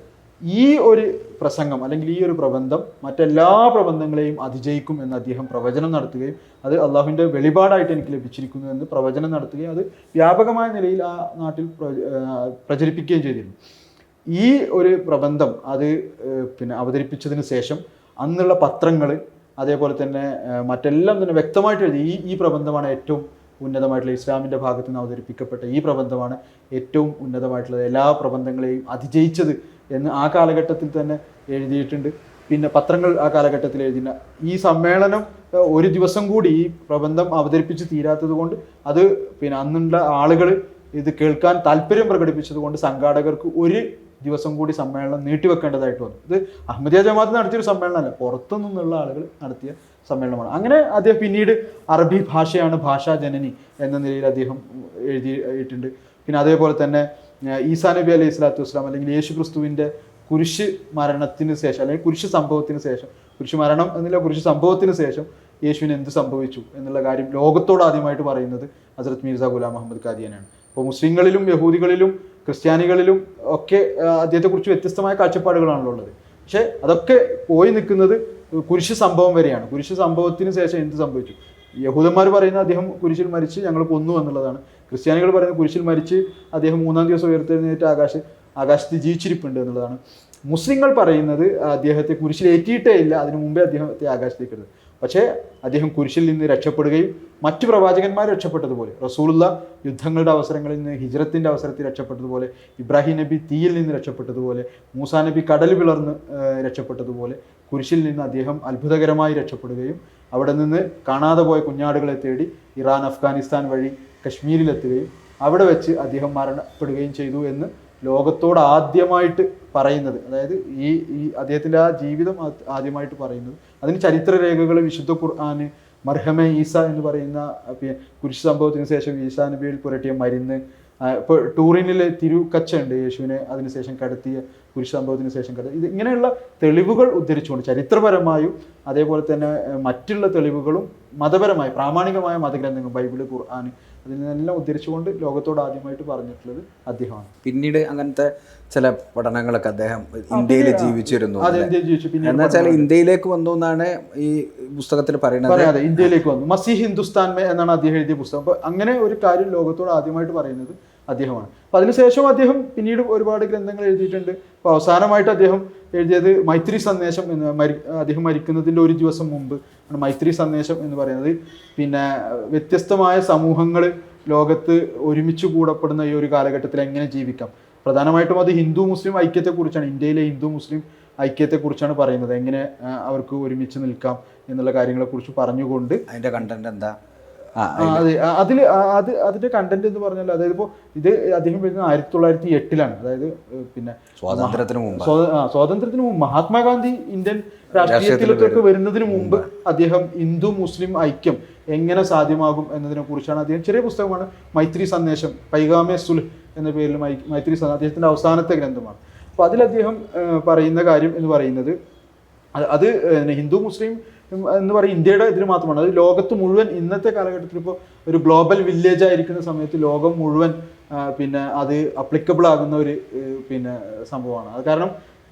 ഈ ഒരു പ്രസംഗം അല്ലെങ്കിൽ ഈ ഒരു പ്രബന്ധം മറ്റെല്ലാ പ്രബന്ധങ്ങളെയും അതിജയിക്കും എന്ന് അദ്ദേഹം പ്രവചനം നടത്തുകയും, അത് അള്ളാഹുവിൻ്റെ വെളിപാടായിട്ട് എനിക്ക് ലഭിച്ചിരിക്കുന്നു എന്ന് പ്രവചനം നടത്തുകയും, അത് വ്യാപകമായ നിലയിൽ ആ നാട്ടിൽ പ്രചരിപ്പിക്കുകയും ചെയ്തിരുന്നു. ഈ ഒരു പ്രബന്ധം അത് പിന്നെ അവതരിപ്പിച്ചതിന് ശേഷം അന്നുള്ള പത്രങ്ങൾ, അതേപോലെ തന്നെ മറ്റെല്ലാം തന്നെ വ്യക്തമായിട്ട് എഴുതി ഈ പ്രബന്ധമാണ് ഏറ്റവും ഉന്നതമായിട്ടുള്ള, ഇസ്ലാമിൻ്റെ ഭാഗത്ത് നിന്ന് അവതരിപ്പിക്കപ്പെട്ട ഈ പ്രബന്ധമാണ് ഏറ്റവും ഉന്നതമായിട്ടുള്ളത്, എല്ലാ പ്രബന്ധങ്ങളെയും അതിജയിച്ചത് എന്ന് ആ കാലഘട്ടത്തിൽ തന്നെ എഴുതിയിട്ടുണ്ട്. പിന്നെ പത്രങ്ങൾ ആ കാലഘട്ടത്തിൽ എഴുതിയില്ല. ഈ സമ്മേളനം ഒരു ദിവസം കൂടി ഈ പ്രബന്ധം അവതരിപ്പിച്ച് തീരാത്തത് കൊണ്ട്, അത് പിന്നെ അന്നുള്ള ആളുകൾ ഇത് കേൾക്കാൻ താല്പര്യം പ്രകടിപ്പിച്ചത് കൊണ്ട് സംഘാടകർക്ക് ഒരു ദിവസം കൂടി സമ്മേളനം നീട്ടിവെക്കേണ്ടതായിട്ട് വന്നു. ഇത് അഹമ്മദിയ ജമാഅത്ത് നടത്തിയൊരു സമ്മേളനമല്ല, പുറത്തു നിന്നുള്ള ആളുകൾ നടത്തിയ സമ്മേളനമാണ്. അങ്ങനെ അദ്ദേഹം പിന്നീട് അറബി ഭാഷയാണ് ഭാഷാജനനി എന്ന നിലയിൽ അദ്ദേഹം എഴുതിയിട്ടുണ്ട്. പിന്നെ അതേപോലെ തന്നെ ഈസാ നബി അലൈഹി സ്വലാത്തു വസ്സലാം അല്ലെങ്കിൽ യേശു ക്രിസ്തുവിൻ്റെ കുരിശ് മരണത്തിന് ശേഷം, അല്ലെങ്കിൽ കുരിശ് സംഭവത്തിന് ശേഷം, കുരിശ് മരണം എന്നില്ല, കുരിശ് സംഭവത്തിന് ശേഷം യേശുവിന് എന്ത് സംഭവിച്ചു എന്നുള്ള കാര്യം ലോകത്തോട് ആദ്യമായിട്ട് പറയുന്നത് ഹസ്രത്ത് മീർസ ഗുലാം മുഹമ്മദ് ഖാദിയാനാണ്. അപ്പോൾ മുസ്ലിങ്ങളിലും യഹൂദികളിലും ക്രിസ്ത്യാനികളിലും ഒക്കെ അദ്ദേഹത്തെക്കുറിച്ച് വ്യത്യസ്തമായ കാഴ്ചപ്പാടുകളാണല്ലോ ഉള്ളത്. പക്ഷേ അതൊക്കെ പോയി നിൽക്കുന്നത് കുരിശ് സംഭവം വരെയാണ്. കുരിശ് സംഭവത്തിന് ശേഷം എന്ത് സംഭവിച്ചു? യഹൂദന്മാർ പറയുന്നത് അദ്ദേഹം കുരിശിൽ മരിച്ച് ഞങ്ങൾ കൊന്നു എന്നുള്ളതാണ്. ക്രിസ്ത്യാനികൾ പറയുന്നത് കുരിശിൽ മരിച്ച് അദ്ദേഹം 3-ാം ദിവസം ഉയർത്തെഴുന്നേറ്റ് ആകാശത്ത് ജീവിച്ചിരിപ്പുണ്ട് എന്നുള്ളതാണ്. മുസ്ലിങ്ങൾ പറയുന്നത് അദ്ദേഹത്തെ കുരിശിലേറ്റിയിട്ടേ ഇല്ല, അതിനു മുമ്പേ അദ്ദേഹത്തെ ആകാശത്തേക്ക് എടുത്തു. പക്ഷേ അദ്ദേഹം കുരിശിൽ നിന്ന് രക്ഷപ്പെടുകയും മറ്റു പ്രവാചകന്മാർ രക്ഷപ്പെട്ടതുപോലെ, റസൂലുള്ള യുദ്ധങ്ങളുടെ അവസരങ്ങളിൽ നിന്ന് ഹിജ്റത്തിൻ്റെ അവസരത്തിൽ രക്ഷപ്പെട്ടതുപോലെ, ഇബ്രാഹിം നബി തീയിൽ നിന്ന് രക്ഷപ്പെട്ടതുപോലെ, മൂസാ നബി കടൽ പിളർന്ന് രക്ഷപ്പെട്ടതുപോലെ, കുരിശിൽ നിന്ന് അദ്ദേഹം അത്ഭുതകരമായി രക്ഷപ്പെടുകയും അവിടെ നിന്ന് കാണാതെ പോയ കുഞ്ഞാടുകളെ തേടി ഇറാൻ, അഫ്ഗാനിസ്ഥാൻ വഴി കശ്മീരിലെത്തുകയും അവിടെ വെച്ച് അദ്ദേഹം മരണപ്പെടുകയും ചെയ്തു എന്ന് ലോകത്തോട് ആദ്യമായിട്ട് പറയുന്നത്, അതായത് ഈ അദ്ദേഹത്തിൻ്റെ ആ ജീവിതം ആദ്യമായിട്ട് പറയുന്നത്, അതിന് ചരിത്രരേഖകൾ വിശുദ്ധ ഖുർആന്, മർഹമെ ഈസ എന്ന് പറയുന്ന കുരിശ് സംഭവത്തിന് ശേഷം ഈസാ നബിയിൽ പുരട്ടിയ മരുന്ന്, ഇപ്പോൾ ടൂറിനിലെ തിരുക്കച്ച ഉണ്ട്, യേശുവിനെ അതിനുശേഷം കടത്തിയ കുരിശ് സംഭവത്തിന് ശേഷം ഇത് ഇങ്ങനെയുള്ള തെളിവുകൾ ഉദ്ധരിച്ചുകൊണ്ട് ചരിത്രപരമായും അതേപോലെ തന്നെ മറ്റുള്ള തെളിവുകളും മതപരമായ പ്രാമാണികമായ മതഗ്രന്ഥങ്ങൾ ബൈബിള്, ഖുർആൻ, അതിൽ നിന്നെല്ലാം ഉദ്ധരിച്ചുകൊണ്ട് ലോകത്തോട് ആദ്യമായിട്ട് പറഞ്ഞിട്ടുള്ളത് അദ്ദേഹമാണ്. പിന്നീട് അങ്ങനത്തെ ചില പഠനങ്ങളൊക്കെ അദ്ദേഹം ഇന്ത്യയിൽ ജീവിച്ചിരുന്നു. എന്താ വെച്ചാൽ ഇന്ത്യയിലേക്ക് വന്നു എന്നാണ് ഈ പുസ്തകത്തിൽ പറയുന്നത്. അതെ, ഇന്ത്യയിലേക്ക് വന്നു. മസീഹ് ഹിന്ദുസ്ഥാൻ എന്നാണ് അദ്ദേഹം എഴുതിയ പുസ്തകം. അപ്പോൾ അങ്ങനെ ഒരു കാര്യം ലോകത്തോട് ആദ്യമായിട്ട് പറയുന്നത് അദ്ദേഹമാണ്. അപ്പോൾ അതിനുശേഷം അദ്ദേഹം പിന്നീട് ഒരുപാട് ഗ്രന്ഥങ്ങൾ എഴുതിയിട്ടുണ്ട്. അപ്പോൾ അവസാനമായിട്ട് അദ്ദേഹം എഴുതിയത് മൈത്രി സന്ദേശം എന്ന്, അദ്ദേഹം മരിക്കുന്നതിൻ്റെ ഒരു ദിവസം മുമ്പ് ആണ് മൈത്രി സന്ദേശം എന്ന് പറയുന്നത്. പിന്നെ വ്യത്യസ്തമായ സമൂഹങ്ങൾ ലോകത്ത് ഒരുമിച്ച് കൂടപ്പെടുന്ന ഈ ഒരു കാലഘട്ടത്തിൽ എങ്ങനെ ജീവിക്കാം, പ്രധാനമായിട്ടും അത് ഹിന്ദു മുസ്ലിം ഐക്യത്തെക്കുറിച്ചാണ്, ഇന്ത്യയിലെ ഹിന്ദു മുസ്ലിം ഐക്യത്തെക്കുറിച്ചാണ് പറയുന്നത്, എങ്ങനെ അവർക്ക് ഒരുമിച്ച് നിൽക്കാം എന്നുള്ള കാര്യങ്ങളെക്കുറിച്ച് പറഞ്ഞുകൊണ്ട്. അതിൻ്റെ കണ്ടന്റ് എന്താ? അതെ, അതിന്റെ കണ്ടന്റ് എന്ന് പറഞ്ഞാൽ, അതായത് ഇപ്പോൾ ഇത് അദ്ദേഹം വരുന്നത് 1908-ലാണ്, അതായത് പിന്നെ സ്വാതന്ത്ര്യത്തിന് മുമ്പ് മഹാത്മാഗാന്ധി ഇന്ത്യൻ രാഷ്ട്രീയത്തിലേക്ക് വരുന്നതിന് മുമ്പ് അദ്ദേഹം ഹിന്ദു മുസ്ലിം ഐക്യം എങ്ങനെ സാധ്യമാകും എന്നതിനെ കുറിച്ചാണ് അദ്ദേഹം, ചെറിയ പുസ്തകമാണ് മൈത്രി സന്ദേശം, പൈഗാമെ സുൽഹ് എന്ന പേരിൽ മൈത്രി അദ്ദേഹത്തിന്റെ അവസാനത്തെ ഗ്രന്ഥമാണ്. അപ്പോൾ അതിൽ അദ്ദേഹം പറയുന്ന കാര്യം എന്ന് പറയുന്നത് അത് ഹിന്ദു മുസ്ലിം എന്ന് പറയും ഇന്ത്യയുടെ ഇതിൽ മാത്രമാണ്, അത് ലോകത്ത് മുഴുവൻ ഇന്നത്തെ കാലഘട്ടത്തിൽ ഇപ്പോൾ ഒരു ഗ്ലോബൽ വില്ലേജ് ആയിരിക്കുന്ന സമയത്ത് ലോകം മുഴുവൻ പിന്നെ അത് അപ്ലിക്കബിൾ ആകുന്ന ഒരു പിന്നെ സംഭവമാണ്. അത് കാരണം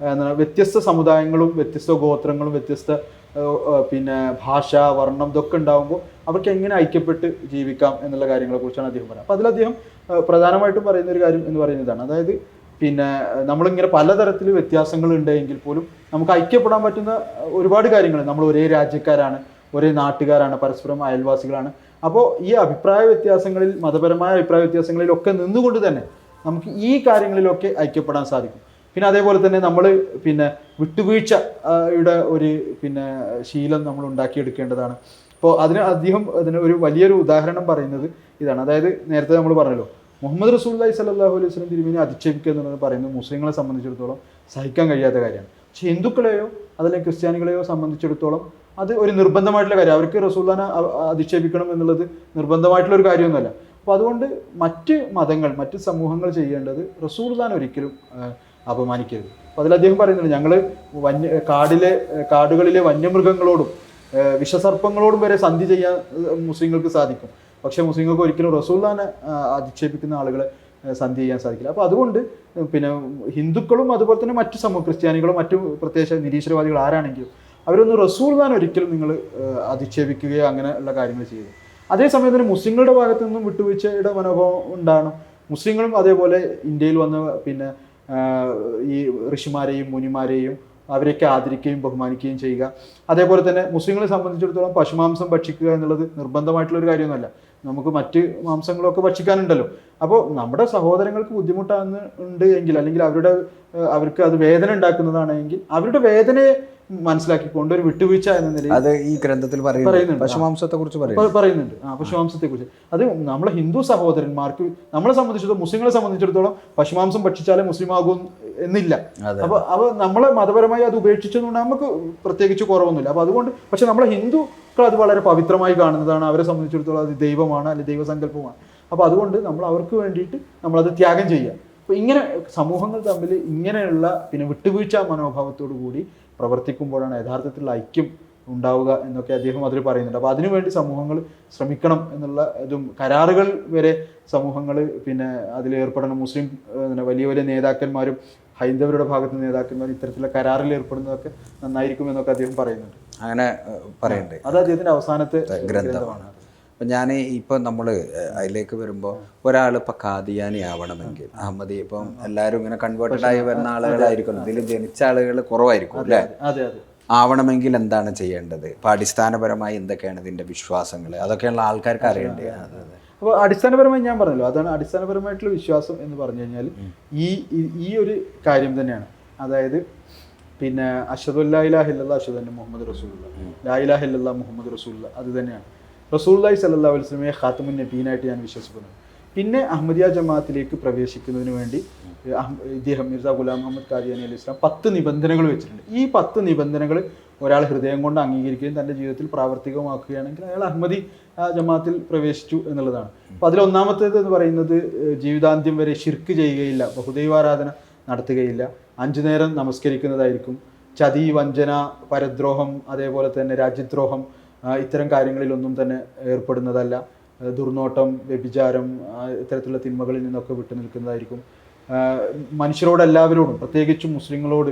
വ്യത്യസ്ത സമുദായങ്ങളും വ്യത്യസ്ത ഗോത്രങ്ങളും വ്യത്യസ്ത പിന്നെ ഭാഷ വർണ്ണം ഇതൊക്കെ ഉണ്ടാകുമ്പോൾ അവർക്ക് എങ്ങനെ ഐക്യപ്പെട്ട് ജീവിക്കാം എന്നുള്ള കാര്യങ്ങളെ കുറിച്ചാണ് അദ്ദേഹം പറയുന്നത്. അപ്പോൾ അതിലദ്ദേഹം പ്രധാനമായിട്ടും പറയുന്ന ഒരു കാര്യം എന്ന് പറയുന്നതാണ്, അതായത് പിന്നെ നമ്മളിങ്ങനെ പലതരത്തിൽ വ്യത്യാസങ്ങൾ ഉണ്ടെങ്കിൽ പോലും നമുക്ക് ഐക്യപ്പെടാൻ പറ്റുന്ന ഒരുപാട് കാര്യങ്ങൾ, നമ്മൾ ഒരേ രാജ്യക്കാരാണ്, ഒരേ നാട്ടുകാരാണ്, പരസ്പരം അയൽവാസികളാണ്. അപ്പോൾ ഈ അഭിപ്രായ വ്യത്യാസങ്ങളിൽ, മതപരമായ അഭിപ്രായ വ്യത്യാസങ്ങളിലൊക്കെ നിന്നുകൊണ്ട് തന്നെ നമുക്ക് ഈ കാര്യങ്ങളിലൊക്കെ ഐക്യപ്പെടാൻ സാധിക്കും. പിന്നെ അതേപോലെ തന്നെ നമ്മൾ പിന്നെ വിട്ടുവീഴ്ചയുടെ ഒരു പിന്നെ ശീലം നമ്മൾ ഉണ്ടാക്കിയെടുക്കേണ്ടതാണ്. അപ്പോൾ അതിന് ഒരു വലിയൊരു ഉദാഹരണം പറയുന്നത് ഇതാണ്. അതായത് നേരത്തെ നമ്മൾ പറഞ്ഞല്ലോ, മുഹമ്മദ് റസൂലുള്ളാഹി സ്വല്ലല്ലാഹു അലൈഹി വസല്ലം തിരുമേനി അധിക്ഷേപിക്കുക എന്നുള്ളത് പറയുന്നത് മുസ്ലിങ്ങളെ സംബന്ധിച്ചിടത്തോളം സഹിക്കാൻ കഴിയാത്ത കാര്യമാണ്. പക്ഷേ ഹിന്ദുക്കളെയോ അതല്ലെങ്കിൽ ക്രിസ്ത്യാനികളെയോ സംബന്ധിച്ചിടത്തോളം അത് ഒരു നിർബന്ധമായിട്ടുള്ള കാര്യം. അവർക്ക് റസൂലുള്ളാഹിനെ അധിക്ഷേപിക്കണം എന്നുള്ളത് നിർബന്ധമായിട്ടുള്ള ഒരു കാര്യമൊന്നുമല്ല. അപ്പോൾ അതുകൊണ്ട് മറ്റ് മതങ്ങൾ, മറ്റ് സമൂഹങ്ങൾ ചെയ്യേണ്ടത് റസൂലുള്ളാഹിനെ ഒരിക്കലും അപമാനിക്കരുത്. അപ്പോൾ അതിൽ അദ്ദേഹം പറയുന്നുണ്ട്, ഞങ്ങൾ കാടുകളിലെ വന്യമൃഗങ്ങളോടും വിഷസർപ്പങ്ങളോടും വരെ സന്ധി ചെയ്യാൻ മുസ്ലിങ്ങൾക്ക് സാധിക്കും, പക്ഷേ മുസ്ലിങ്ങൾക്ക് ഒരിക്കലും റസൂലുള്ളാഹിനെ അധിക്ഷേപിക്കുന്ന ആളുകളെ സന്ധി ചെയ്യാൻ സാധിക്കില്ല. അപ്പോൾ അതുകൊണ്ട് പിന്നെ ഹിന്ദുക്കളും അതുപോലെ തന്നെ മറ്റു ക്രിസ്ത്യാനികളും മറ്റു പ്രത്യേക നിരീശ്വരവാദികൾ ആരാണെങ്കിലും അവരൊന്നും റസൂലുള്ളാഹിനെ ഒരിക്കലും നിങ്ങൾ അധിക്ഷേപിക്കുകയോ അങ്ങനെയുള്ള കാര്യങ്ങൾ ചെയ്തു. അതേസമയം തന്നെ മുസ്ലിങ്ങളുടെ ഭാഗത്തു നിന്നും വിട്ടുവീഴ്ചയുടെ മനോഭാവം ഉണ്ടാകണം. മുസ്ലിങ്ങളും അതേപോലെ ഇന്ത്യയിൽ വന്ന് പിന്നെ ഈ ഋഷിമാരെയും മുനിമാരെയും അവരെയൊക്കെ ആദരിക്കുകയും ബഹുമാനിക്കുകയും ചെയ്യുക. അതേപോലെ തന്നെ മുസ്ലിങ്ങളെ സംബന്ധിച്ചിടത്തോളം പശുമാംസം ഭക്ഷിക്കുക എന്നുള്ളത് നിർബന്ധമായിട്ടുള്ളൊരു കാര്യമൊന്നുമല്ല, നമുക്ക് മറ്റ് മാംസങ്ങളൊക്കെ ഭക്ഷിക്കാനുണ്ടല്ലോ. അപ്പോൾ നമ്മുടെ സഹോദരങ്ങൾക്ക് ബുദ്ധിമുട്ടാകുന്നുണ്ട് എങ്കിൽ, അല്ലെങ്കിൽ അവർക്ക് അത് വേദന ഉണ്ടാക്കുന്നതാണെങ്കിൽ അവരുടെ വേദനയെ മനസ്സിലാക്കിക്കൊണ്ട് ഒരു വിട്ടുവീഴ്ച എന്ന നിലയിൽ അത് ഈ ഗ്രന്ഥത്തിൽ പറയുന്നുണ്ട്. പശുമാംസത്തെ കുറിച്ച് പറയുന്നുണ്ട്. പശുമാംസത്തെ കുറിച്ച് അത് നമ്മളെ ഹിന്ദു സഹോദരന്മാർക്ക്, നമ്മളെ സംബന്ധിച്ചിടത്തോളം മുസ്ലിങ്ങളെ സംബന്ധിച്ചിടത്തോളം പശുമാംസം ഭക്ഷിച്ചാലേ മുസ്ലിം ആകും എന്നില്ല. അപ്പൊ നമ്മളെ മതപരമായി അത് ഉപേക്ഷിച്ചതുകൊണ്ട് നമുക്ക് പ്രത്യേകിച്ച് കുറവൊന്നുമില്ല. അപ്പൊ അതുകൊണ്ട് പക്ഷെ നമ്മളെ ഹിന്ദുക്കൾ അത് വളരെ പവിത്രമായി കാണുന്നതാണ്, അവരെ സംബന്ധിച്ചിടത്തോളം അത് ദൈവമാണ്, അല്ലെങ്കിൽ ദൈവസങ്കല്പമാണ്. അപ്പൊ അതുകൊണ്ട് നമ്മൾ അവർക്ക് വേണ്ടിയിട്ട് നമ്മളത് ത്യാഗം ചെയ്യുക. അപ്പൊ ഇങ്ങനെ സമൂഹങ്ങൾ തമ്മിൽ ഇങ്ങനെയുള്ള പിന്നെ വിട്ടുവീഴ്ച മനോഭാവത്തോടു കൂടി പ്രവർത്തിക്കുമ്പോഴാണ് യഥാർത്ഥത്തിലുള്ള ഐക്യം ഉണ്ടാവുക എന്നൊക്കെ അദ്ദേഹം അതിൽ പറയുന്നുണ്ട്. അപ്പോൾ അതിനുവേണ്ടി സമൂഹങ്ങൾ ശ്രമിക്കണം എന്നുള്ള ഇതും, കരാറുകൾ വരെ സമൂഹങ്ങൾ പിന്നെ അതിലേർപ്പെടണം. മുസ്ലിം വലിയ വലിയ നേതാക്കന്മാരും ഹൈന്ദവരുടെ ഭാഗത്ത് നേതാക്കന്മാരും ഇത്തരത്തിലുള്ള കരാറിൽ ഏർപ്പെടുന്നതൊക്കെ നന്നായിരിക്കും എന്നൊക്കെ അദ്ദേഹം പറയുന്നുണ്ട്. അങ്ങനെ പറയുന്നുണ്ട്. അത് അദ്ദേഹത്തിൻ്റെ അവസാനത്തെ ഗ്രന്ഥമാണ്. അപ്പം ഞാൻ ഇപ്പം നമ്മൾ അതിലേക്ക് വരുമ്പോൾ ഒരാൾ ഇപ്പം ഖാദിയാനി ആവണമെങ്കിൽ അഹമ്മദി ഇപ്പം എല്ലാവരും ഇങ്ങനെ കൺവേർട്ടഡ് ആയി വരുന്ന ആളുകളായിരിക്കും, ഇതിൽ ജനിച്ച ആളുകൾ കുറവായിരിക്കും അല്ലേ? ആവണമെങ്കിൽ എന്താണ് ചെയ്യേണ്ടത്? ഇപ്പം അടിസ്ഥാനപരമായി എന്തൊക്കെയാണ് ഇതിൻ്റെ വിശ്വാസങ്ങൾ, അതൊക്കെയുള്ള ആൾക്കാർക്ക് അറിയേണ്ടത്. അപ്പോൾ അടിസ്ഥാനപരമായി ഞാൻ പറഞ്ഞല്ലോ, അതാണ് അടിസ്ഥാനപരമായിട്ടുള്ള വിശ്വാസം എന്ന് പറഞ്ഞു കഴിഞ്ഞാൽ ഈ ഒരു കാര്യം തന്നെയാണ്. അതായത് പിന്നെ അഷ്ഹദു അല്ലാ ഇലാഹ ഇല്ലല്ലാഹ് അഷ്ഹദു അന്ന മുഹമ്മദ് റസൂലുള്ളാഹ്, ലാ ഇലാഹ ഇല്ലല്ലാഹ് മുഹമ്മദ് റസൂലുള്ളാഹ്, അത് തന്നെയാണ്. റസൂലുള്ളാഹി സ്വല്ലല്ലാഹു അലൈഹി വസല്ലമയെ ഖാത്തമുൻ നബിയനായിട്ട് ഞാൻ വിശ്വസിക്കുന്നു. പിന്നെ അഹമ്മദിയ ജമാഅത്തിലേക്ക് പ്രവേശിക്കുന്നതിന് വേണ്ടി ഇദ്ദേഹം മിർസ ഗുലാം മുഹമ്മദ് ഖാദിയാനി അലൈഹി ഇസ്ലാം 10 നിബന്ധനകൾ വെച്ചിട്ടുണ്ട്. ഈ 10 നിബന്ധനകൾ ഒരാൾ ഹൃദയം കൊണ്ട് അംഗീകരിക്കുകയും തൻ്റെ ജീവിതത്തിൽ പ്രാവർത്തികമാക്കുകയാണെങ്കിൽ അയാൾ അഹമ്മദി ജമാഅത്തിൽ പ്രവേശിച്ചു എന്നുള്ളതാണ്. അപ്പോൾ അതിലൊന്നാമത്തേത് എന്ന് പറയുന്നത് ജീവിതാന്ത്യം വരെ ശിർക്ക് ചെയ്യുകയില്ല, ബഹുദൈവാരാധന നടത്തുകയില്ല, 5 നേരം നമസ്കരിക്കുന്നതായിരിക്കും, ചതി, വഞ്ചന, പരദ്രോഹം, അതേപോലെ തന്നെ രാജ്യദ്രോഹം, ഇത്തരം കാര്യങ്ങളിലൊന്നും തന്നെ ഏർപ്പെടുന്നതല്ല, ദുർനോട്ടം, വ്യഭിചാരം, ഇത്തരത്തിലുള്ള തിന്മകളിൽ നിന്നൊക്കെ വിട്ടു നിൽക്കുന്നതായിരിക്കും, മനുഷ്യരോടെല്ലാവരോടും പ്രത്യേകിച്ചും മുസ്ലിങ്ങളോട്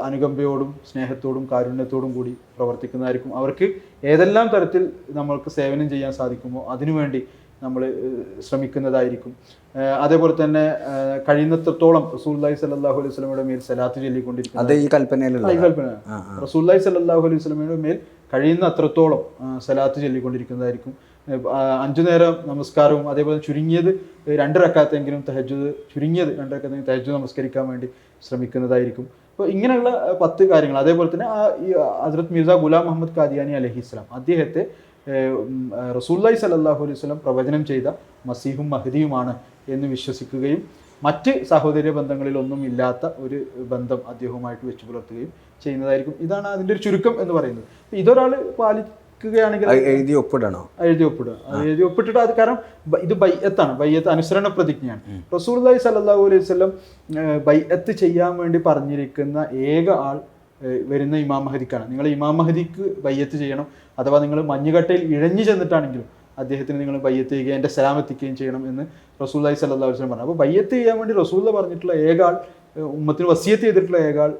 അനുകമ്പയോടും സ്നേഹത്തോടും കാരുണ്യത്തോടും കൂടി പ്രവർത്തിക്കുന്നതായിരിക്കും, അവർക്ക് ഏതെല്ലാം തരത്തിൽ നമ്മൾക്ക് സേവനം ചെയ്യാൻ സാധിക്കുമോ അതിനുവേണ്ടി നമ്മൾ ശ്രമിക്കുന്നതായിരിക്കും. അതേപോലെ തന്നെ കഴിയുന്നത്രത്തോളം റസൂലുള്ളാഹി സ്വല്ലല്ലാഹു അലൈഹി വസല്ലമയുടെ മേൽ സലാത്ത് ചൊല്ലിക്കൊണ്ടിരിക്കുന്നത് ഈ കൽപ്പന റസൂലുള്ളാഹി സ്വല്ലല്ലാഹു അലൈഹി വസല്ലമയുടെ മേൽ കഴിയുന്ന അത്രത്തോളം സലാത്ത് ചൊല്ലിക്കൊണ്ടിരിക്കുന്നതായിരിക്കും. 5 നേരം നമസ്കാരവും അതേപോലെ ചുരുങ്ങിയത് 2 റക്അത്തെങ്കിലും തഹജ്ജുദ്, ചുരുങ്ങിയത് 2 റക്അത്തെങ്കിലും തഹജ്ജുദ് നമസ്കരിക്കാൻ വേണ്ടി ശ്രമിക്കുന്നതായിരിക്കും. അപ്പോൾ ഇങ്ങനെയുള്ള 10 കാര്യങ്ങൾ. അതേപോലെ തന്നെ ഈ ഹസ്രത്ത് മിർസ ഗുലാം മുഹമ്മദ് ഖാദിയാനി അലൈഹിസ്സലാം അദ്ദേഹത്തെ റസൂലുള്ളാഹി സ്വല്ലല്ലാഹു അലൈഹി വസല്ലം പ്രവചനം ചെയ്ത മസീഹും മഹ്ദിയുമാണ് എന്ന് വിശ്വസിക്കുകയും മറ്റ് സഹോദര്യ ബന്ധങ്ങളിലൊന്നും ഇല്ലാത്ത ഒരു ബന്ധം അദ്ദേഹവുമായിട്ട് വെച്ചു പുലർത്തുകയും ചെയ്യുന്നതായിരിക്കും. ഇതാണ് അതിൻ്റെ ഒരു ചുരുക്കം എന്ന് പറയുന്നത്. ഇതൊരാൾ പ്രവർത്തിക്കുകയാണെങ്കിൽ എഴുതി ഒപ്പിടണോ? എഴുതി ഒപ്പിടുക. എഴുതി ഒപ്പിട്ടിട്ട് അത് കാരണം ഇത് ബൈഅത്താണ്, ബൈഅത്ത് അനുസരണ പ്രതിജ്ഞയാണ്. റസൂലുള്ളാഹി സ്വല്ലല്ലാഹു അലൈഹി വസല്ലം ബൈഅത്ത് ചെയ്യാൻ വേണ്ടി പറഞ്ഞിരിക്കുന്ന ഏക ആൾ വരുന്ന ഇമാം മഹദിക്കാണ്. നിങ്ങൾ ഇമാം മഹദിക്ക് ബൈഅത്ത് ചെയ്യണം, അഥവാ നിങ്ങൾ മഞ്ഞുകട്ടയിൽ ഇഴഞ്ഞു ചെന്നിട്ടാണെങ്കിലും അദ്ദേഹത്തിന് നിങ്ങൾ ബയ്യത്ത് ചെയ്യുകയും എൻ്റെ സലാം എത്തിക്കുകയും ചെയ്യണം എന്ന് റസൂലുള്ളാഹി സ്വല്ലല്ലാഹു അലൈഹി വസല്ലം പറഞ്ഞു. അപ്പോൾ ബയ്യത്ത് ചെയ്യാൻ വേണ്ടി റസൂലുള്ള പറഞ്ഞിട്ടുള്ള ഏകാൾ, ഉമ്മത്തിന് വസിയത്ത് ചെയ്തിട്ടുള്ള ഏകാൾ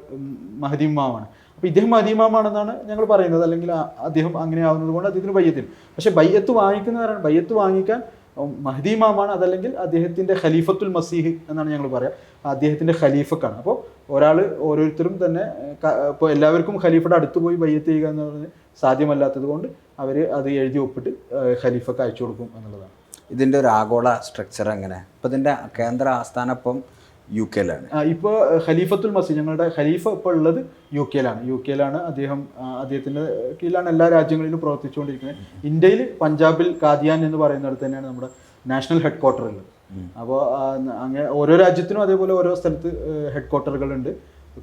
മഹദി ഇമാമാണ്. അപ്പോൾ ഇദ്ദേഹം മഹദി ഇമാമാണെന്നാണ് ഞങ്ങൾ പറയുന്നത്, അല്ലെങ്കിൽ അദ്ദേഹം അങ്ങനെ ആവുന്നത് കൊണ്ട് അദ്ദേഹത്തിന് ബയ്യത്ത് ചെയ്യും. പക്ഷേ ബയ്യത്ത് വാങ്ങിക്കുന്നവരാണ്, ബയ്യത്ത് വാങ്ങിക്കാൻ മഹദി ഇമാമാണ്, അതല്ലെങ്കിൽ അദ്ദേഹത്തിൻ്റെ ഖലീഫത്തുൽ മസീഹ് എന്നാണ് ഞങ്ങൾ പറയുക, അദ്ദേഹത്തിൻ്റെ ഖലീഫക്കാണ്. അപ്പോൾ ഒരാൾ ഓരോരുത്തരും തന്നെ ഇപ്പോൾ എല്ലാവർക്കും ഖലീഫയുടെ അടുത്ത് പോയി ബയ്യത്ത് ചെയ്യുക എന്ന് പറഞ്ഞ് സാധ്യമല്ലാത്തത് കൊണ്ട് അവർ അത് എഴുതി ഒപ്പിട്ട് ഖലീഫക്ക് അയച്ചു കൊടുക്കും എന്നുള്ളതാണ്. ഇതിൻ്റെ ഒരു ആഗോള സ്ട്രക്ചർ എങ്ങനെ? ഇപ്പോൾ ഇതിൻ്റെ കേന്ദ്ര ആസ്ഥാനം ഇപ്പം UK യിലാണ്. ഇപ്പോൾ ഖലീഫത്തുൽ മസീഹ്, ഞങ്ങളുടെ ഖലീഫ ഇപ്പോൾ ഉള്ളത് UK യിലാണ്. അദ്ദേഹത്തിൻ്റെ കീഴിലാണ് എല്ലാ രാജ്യങ്ങളിലും പ്രവർത്തിച്ചുകൊണ്ടിരിക്കുന്നത്. ഇന്ത്യയിൽ പഞ്ചാബിൽ കാദിയാൻ എന്ന് പറയുന്നിടത്ത് തന്നെയാണ് നമ്മുടെ നാഷണൽ ഹെഡ് ക്വാർട്ടർ ഉള്ളത്. അപ്പോൾ അങ്ങനെ ഓരോ രാജ്യത്തിനും അതേപോലെ ഓരോ സ്ഥലത്ത് ഹെഡ് ക്വാർട്ടറുകളുണ്ട്.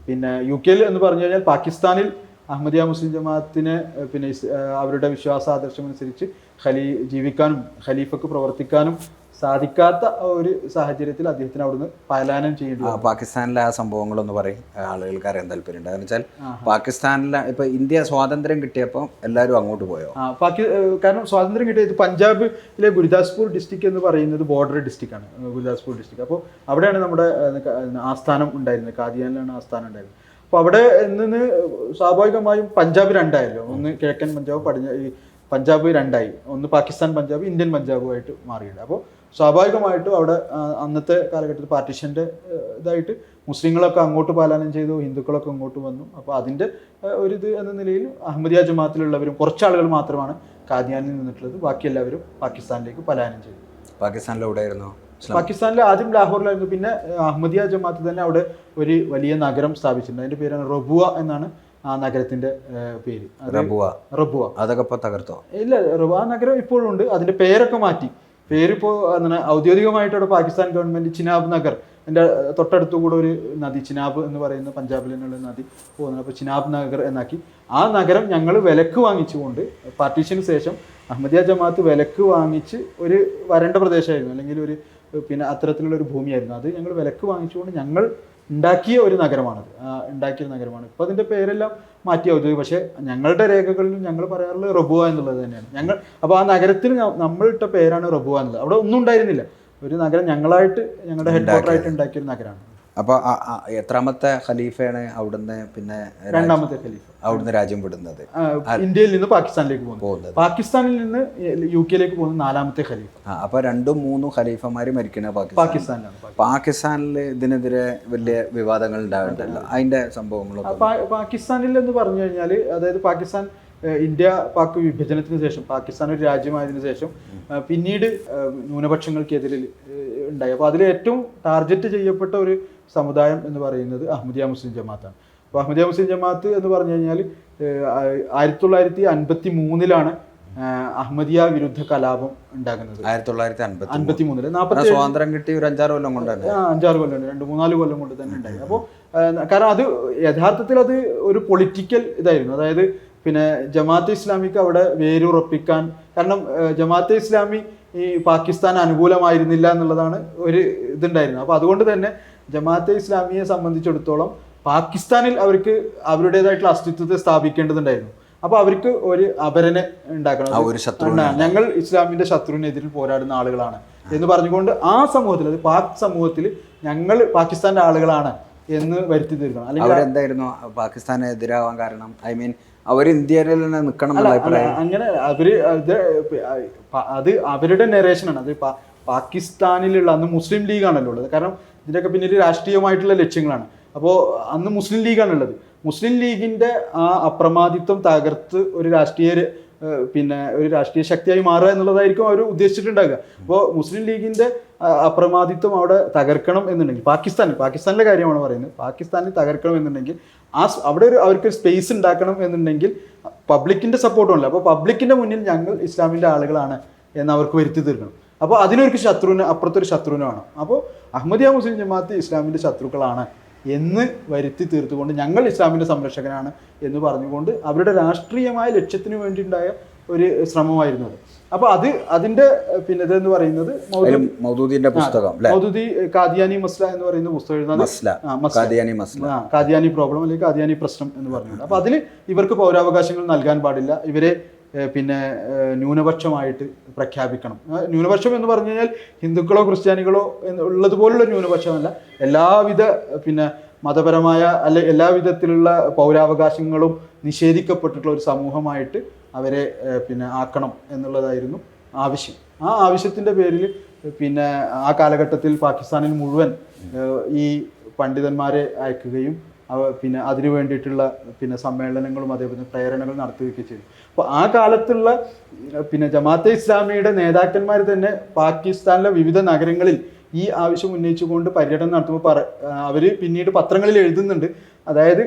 പിന്നെ UK എന്ന് പറഞ്ഞു കഴിഞ്ഞാൽ പാകിസ്ഥാനിൽ അഹമ്മദിയ മുസ്ലിം ജമാഅത്തിന് പിന്നെ അവരുടെ വിശ്വാസാദർശമനുസരിച്ച് ജീവിക്കാനും ഖലീഫക്ക് പ്രവർത്തിക്കാനും സാധിക്കാത്ത ഒരു സാഹചര്യത്തിൽ അദ്ദേഹത്തിന് അവിടുന്ന് പലായനം ചെയ്യേണ്ടി വന്നു. പാകിസ്ഥാനിലെ ആ സംഭവങ്ങളൊന്ന് പറയും, ആളുകൾക്ക് അറിയാൻ താല്പര്യമുണ്ട്. കാരണം വെച്ചാൽ പാകിസ്ഥാനിലെ ഇപ്പൊ ഇന്ത്യ സ്വാതന്ത്ര്യം കിട്ടിയപ്പോൾ എല്ലാവരും അങ്ങോട്ട് പോയോ? കാരണം സ്വാതന്ത്ര്യം കിട്ടിയത് പഞ്ചാബിലെ ഗുരുദാസ്പൂർ ഡിസ്ട്രിക്ട് എന്ന് പറയുന്നത് ബോർഡർ ഡിസ്ട്രിക്റ്റാണ്, ഗുരുദാസ്പൂർ ഡിസ്ട്രിക്ട്. അപ്പോൾ അവിടെയാണ് നമ്മുടെ ആസ്ഥാനം ഉണ്ടായിരുന്നത്, കാദിയാനിലാണ് ആസ്ഥാനം ഉണ്ടായിരുന്നത്. അപ്പോൾ അവിടെ നിന്ന് സ്വാഭാവികമായും പഞ്ചാബ് രണ്ടായല്ലോ, ഒന്ന് കിഴക്കൻ പഞ്ചാബ്, പഞ്ചാബ് രണ്ടായി, ഒന്ന് പാകിസ്ഥാൻ പഞ്ചാബ്, ഇന്ത്യൻ പഞ്ചാബുമായിട്ട് മാറിയിട്ടുണ്ട്. അപ്പോൾ സ്വാഭാവികമായിട്ടും അവിടെ അന്നത്തെ കാലഘട്ടത്തിൽ പാർട്ടീഷൻ്റെ ഇതായിട്ട് മുസ്ലിങ്ങളൊക്കെ അങ്ങോട്ട് പാലായനം ചെയ്തു, ഹിന്ദുക്കളൊക്കെ അങ്ങോട്ട് വന്നു. അപ്പോൾ അതിൻ്റെ ഒരു ഇത് എന്ന നിലയിൽ അഹമ്മദിയ ജമാഅത്തിലുള്ളവരും കുറച്ചാളുകൾ മാത്രമാണ് കാദിയാനിൽ നിന്നിട്ടുള്ളത്, ബാക്കി എല്ലാവരും പാകിസ്ഥാനിലേക്ക് പലായനം ചെയ്തു. പാകിസ്ഥാനിലെവിടെയായിരുന്നു? പാകിസ്ഥാനിൽ ആദ്യം ലാഹോറിലായിരുന്നു, പിന്നെ അഹമ്മദിയ ജമാഅത്ത് തന്നെ അവിടെ ഒരു വലിയ നഗരം സ്ഥാപിച്ചിട്ടുണ്ട്. അതിൻ്റെ പേരാണ് റബുവ എന്നാണ് ആ നഗരത്തിന്റെ പേര്. റബുവ. അതൊക്കെ ഇപ്പോൾ തകർത്തോ? ഇല്ല, റബുവ നഗരം ഇപ്പോഴും ഉണ്ട്. അതിന്റെ പേരൊക്കെ മാറ്റി. പേരിപ്പോൾ അങ്ങനെ ഔദ്യോഗികമായിട്ട് അവിടെ പാകിസ്ഥാൻ ഗവൺമെന്റ് ചിനാബ് നഗർ, എൻ്റെ തൊട്ടടുത്തു കൂടെ ഒരു നദി ചിനാബ് എന്ന് പറയുന്ന പഞ്ചാബിൽ നിന്നുള്ള നദി പോകുന്നത്, അപ്പോൾ ചിനാബ് നഗർ എന്നാക്കി. ആ നഗരം ഞങ്ങൾ വിലക്ക് വാങ്ങിച്ചുകൊണ്ട് പാർട്ടീഷന് ശേഷം അഹമ്മദിയ ജമാഅത്ത് വിലക്ക് വാങ്ങിച്ച് ഒരു വരണ്ട പ്രദേശമായിരുന്നു, അല്ലെങ്കിൽ ഒരു പിന്നെ അത്തരത്തിലുള്ള ഒരു ഭൂമിയായിരുന്നു. അത് ഞങ്ങൾ വിലക്ക് വാങ്ങിച്ചുകൊണ്ട് ഞങ്ങൾ ഉണ്ടാക്കിയ ഒരു നഗരമാണത്, ഉണ്ടാക്കിയ നഗരമാണ്. ഇപ്പോൾ അതിൻ്റെ പേരെല്ലാം മാറ്റി ഔദ്യോഗിക, പക്ഷേ ഞങ്ങളുടെ രേഖകളിലും ഞങ്ങൾ പറയാറുള്ളത് റബുവ എന്നുള്ളത് തന്നെയാണ് ഞങ്ങൾ. അപ്പോൾ ആ നഗരത്തിന് നമ്മളിട്ട പേരാണ് റബുവ എന്നുള്ളത്. അവിടെ ഒന്നും ഉണ്ടായിരുന്നില്ല, ഒരു നഗരം ഞങ്ങളുടെ ഹെഡ് ക്വാർട്ടറായിട്ട് ഉണ്ടാക്കിയൊരു നഗരമാണ്. അപ്പോൾ എത്രാമത്തെ ഖലീഫയാണ് അവിടുന്ന് പിന്നെ രണ്ടാമത്തെ ഖലീഫ അവിടുന്ന് രാജ്യം വിടുന്നത്? ഇന്ത്യയിൽ നിന്ന് പാകിസ്ഥാനിലേക്ക് പോകുന്നത്, പാകിസ്ഥാനിൽ നിന്ന് UK യിലേക്ക് പോകുന്ന നാലാമത്തെ ഖലീഫ. അപ്പോൾ 2-3 ഖലീഫമാര് മരിക്കുന്നത് പാകിസ്ഥാനിലാണ്. പാകിസ്ഥാനിൽ ഇതിനെതിരെ വലിയ വിവാദങ്ങൾ ഉണ്ടാകുന്നുണ്ടല്ലോ, അതിന്റെ സംഭവങ്ങളൊക്കെ? പാകിസ്ഥാനിൽ എന്ന് പറഞ്ഞു കഴിഞ്ഞാൽ, അതായത് പാകിസ്ഥാൻ ഇന്ത്യ പാക് വിഭജനത്തിന് ശേഷം, പാകിസ്ഥാൻ ഒരു രാജ്യമായതിനു ശേഷം പിന്നീട് ന്യൂനപക്ഷങ്ങൾക്കെതിരിൽ ഉണ്ടായി. അപ്പോൾ അതിൽ ഏറ്റവും ടാർഗറ്റ് ചെയ്യപ്പെട്ട ഒരു സമുദായം എന്ന് പറയുന്നത് അഹമ്മദിയ മുസ്ലിം ജമാഅത്താണ്. അപ്പോൾ അഹമ്മദിയ മുസ്ലിം ജമാഅത്ത് എന്ന് പറഞ്ഞു കഴിഞ്ഞാൽ 1953 അഹമ്മദിയ വിരുദ്ധ കലാപം ഉണ്ടാകുന്നത്. 1953 സ്വാതന്ത്ര്യം കിട്ടി ഒരു 5-6 കൊല്ലം കൊണ്ടാണ്. 5-6 കൊല്ലം, 2-3-4 കൊല്ലം കൊണ്ട് തന്നെ ഉണ്ടായി. അപ്പോൾ കാരണം അത് യഥാർത്ഥത്തിൽ അത് ഒരു പൊളിറ്റിക്കൽ ഇതായിരുന്നു. അതായത് പിന്നെ ജമാഅത്തെ ഇസ്ലാമിക്ക് അവിടെ വേരുറപ്പിക്കാൻ, കാരണം ജമാഅത്തെ ഇസ്ലാമി ഈ പാകിസ്ഥാൻ അനുകൂലമായിരുന്നില്ല എന്നുള്ളതാണ് ഒരു ഇതുണ്ടായിരുന്നത്. അപ്പോൾ അതുകൊണ്ട് തന്നെ ജമാഅത്തെ ഇസ്ലാമിയെ സംബന്ധിച്ചിടത്തോളം പാകിസ്ഥാനിൽ അവർക്ക് അവരുടേതായിട്ടുള്ള അസ്തിത്വത്തെ സ്ഥാപിക്കേണ്ടതുണ്ടായിരുന്നു. അപ്പോൾ അവർക്ക് ഒരു അപരനെ ഉണ്ടാക്കണം, ഞങ്ങൾ ഇസ്ലാമിന്റെ ശത്രുവിനെതിരിൽ പോരാടുന്ന ആളുകളാണ് എന്ന് പറഞ്ഞുകൊണ്ട് ആ സമൂഹത്തിൽ, അത് പാക് സമൂഹത്തിൽ ഞങ്ങൾ പാകിസ്ഥാന്റെ ആളുകളാണ് എന്ന് വരുത്തി തീർക്കണം. അല്ലെങ്കിൽ എന്തായിരുന്നു പാകിസ്ഥാനെതിരാവാൻ കാരണം? ഐ മീൻ അവർ ഇന്ത്യയിൽ തന്നെ നിൽക്കണം എന്നുള്ള അഭിപ്രായം? അങ്ങനെ അത് അവരുടെ നെറേഷനാണ്. അത് പാകിസ്ഥാനിലുള്ള അന്ന് മുസ്ലിം ലീഗാണല്ലോ ഉള്ളത്. കാരണം ഇതിൻ്റെയൊക്കെ പിന്നിൽ രാഷ്ട്രീയമായിട്ടുള്ള ലക്ഷ്യങ്ങളാണ്. അപ്പോൾ അന്ന് മുസ്ലിം ലീഗാണുള്ളത്. മുസ്ലിം ലീഗിൻ്റെ ആ അപ്രമാദിത്വം തകർത്ത് ഒരു രാഷ്ട്രീയ ശക്തിയായി മാറുക എന്നുള്ളതായിരിക്കും അവർ ഉദ്ദേശിച്ചിട്ടുണ്ടാകുക. അപ്പോൾ മുസ്ലിം ലീഗിൻ്റെ അപ്രമാദിത്വം അവിടെ തകർക്കണം എന്നുണ്ടെങ്കിൽ, പാകിസ്ഥാനിലെ കാര്യമാണ് പറയുന്നത്, പാകിസ്ഥാനിൽ തകർക്കണം എന്നുണ്ടെങ്കിൽ അവിടെ അവർക്ക് സ്പേസ് ഉണ്ടാക്കണം എന്നുണ്ടെങ്കിൽ പബ്ലിക്കിൻ്റെ സപ്പോർട്ടുണ്ടല്ലോ. അപ്പോൾ പബ്ലിക്കിൻ്റെ മുന്നിൽ ഞങ്ങൾ ഇസ്ലാമിൻ്റെ ആളുകളാണ് എന്ന് അവർക്ക് വരുത്തി തീർക്കണം. അപ്പോൾ അതിനൊരു അപ്പുറത്തൊരു ശത്രുവിനെ വേണം. അപ്പോൾ അഹമ്മദിയ മുസ്ലിം ജമാഅത്ത് ഇസ്ലാമിൻ്റെ ശത്രുക്കളാണ് എന്ന് വരുത്തി തീർത്തുകൊണ്ട് ഞങ്ങൾ ഇസ്ലാമിൻ്റെ സംരക്ഷകനാണ് എന്ന് പറഞ്ഞുകൊണ്ട് അവരുടെ രാഷ്ട്രീയമായ ലക്ഷ്യത്തിന് വേണ്ടിയുണ്ടായ ഒരു ശ്രമമായിരുന്നു അത്. അപ്പോൾ അതിന്റെ പിന്നെ ഇതെന്ന് പറയുന്നത് മൗദൂദിന്റെ പുസ്തകം മൗദൂദി ഖാദിയാനി മസ്ല എന്ന് പറയുന്ന പുസ്തകം എഴുതുന്നത് ഖാദിയാനി പ്രോബ്ലം അല്ലെങ്കിൽ ഖാദിയാനി പ്രശ്നം എന്ന് പറഞ്ഞിട്ടുണ്ട്. അപ്പോൾ അതിൽ ഇവർക്ക് പൗരാവകാശങ്ങൾ നൽകാൻ പാടില്ല, ഇവരെ പിന്നെ ന്യൂനപക്ഷമായിട്ട് പ്രഖ്യാപിക്കണം. ന്യൂനപക്ഷം എന്ന് പറഞ്ഞു കഴിഞ്ഞാൽ ഹിന്ദുക്കളോ ക്രിസ്ത്യാനികളോ ഉള്ളതുപോലുള്ള ന്യൂനപക്ഷമല്ല, എല്ലാവിധ പിന്നെ മതപരമായ അല്ലെ എല്ലാവിധത്തിലുള്ള പൗരാവകാശങ്ങളും നിഷേധിക്കപ്പെട്ടിട്ടുള്ള ഒരു സമൂഹമായിട്ട് അവരെ പിന്നെ ആക്കണം എന്നുള്ളതായിരുന്നു ആവശ്യം. ആ ആവശ്യത്തിൻ്റെ പേരിൽ പിന്നെ ആ കാലഘട്ടത്തിൽ പാകിസ്ഥാനിൽ മുഴുവൻ ഈ പണ്ഡിതന്മാരെ അയക്കുകയും പിന്നെ അതിനു വേണ്ടിയിട്ടുള്ള പിന്നെ സമ്മേളനങ്ങളും അതേപോലെ പ്രേരണകൾ നടത്തുകയൊക്കെ ചെയ്തു. അപ്പോൾ ആ കാലത്തുള്ള പിന്നെ ജമാഅത്തെ ഇസ്ലാമിയുടെ നേതാക്കന്മാർ തന്നെ പാകിസ്ഥാനിലെ വിവിധ നഗരങ്ങളിൽ ഈ ആവശ്യം ഉന്നയിച്ചുകൊണ്ട് പര്യടനം നടത്തുമ്പോൾ അവർ പിന്നീട് പത്രങ്ങളിൽ എഴുതുന്നുണ്ട്. അതായത്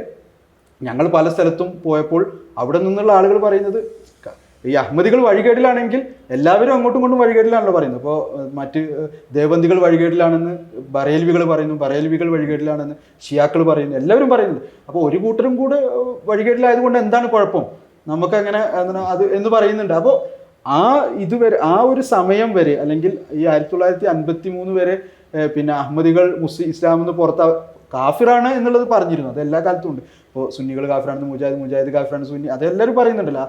ഞങ്ങൾ പല സ്ഥലത്തും പോയപ്പോൾ അവിടെ നിന്നുള്ള ആളുകൾ പറയുന്നത് ഈ അഹമ്മദികൾ വഴികേടിലാണെങ്കിൽ എല്ലാവരും അങ്ങോട്ടും ഇങ്ങോട്ടും വഴികേടിലാണല്ലോ പറയുന്നത്. അപ്പോൾ മറ്റ് ദേവന്തികൾ വഴികേടിലാണെന്ന് ബറേൽവികൾ പറയുന്നു, ബറേൽവികൾ വഴികേടിലാണെന്ന് ഷിയാക്കൾ പറയുന്നു, എല്ലാവരും പറയുന്നുണ്ട്. അപ്പോൾ ഒരു കൂട്ടരും കൂടെ വഴികേടിലായതുകൊണ്ട് എന്താണ് കുഴപ്പം, നമുക്കങ്ങനെ അത് എന്ന് പറയുന്നുണ്ട്. അപ്പോൾ ഇതുവരെ ആ ഒരു സമയം വരെ അല്ലെങ്കിൽ ഈ 1953 വരെ പിന്നെ അഹമ്മദികൾ ഇസ്ലാമിൽ നിന്ന് പുറത്ത് കാഫിറാണ് എന്നുള്ളത് പറഞ്ഞിരുന്നു. അത് എല്ലാ കാലത്തും ഉണ്ട്. ഇപ്പോൾ സുന്നികൾ കാഫിറാണ്, മുജാഹിദ് കാഫിറാണ്, സുന്നി അതെല്ലാവരും പറയുന്നുണ്ടല്ലോ.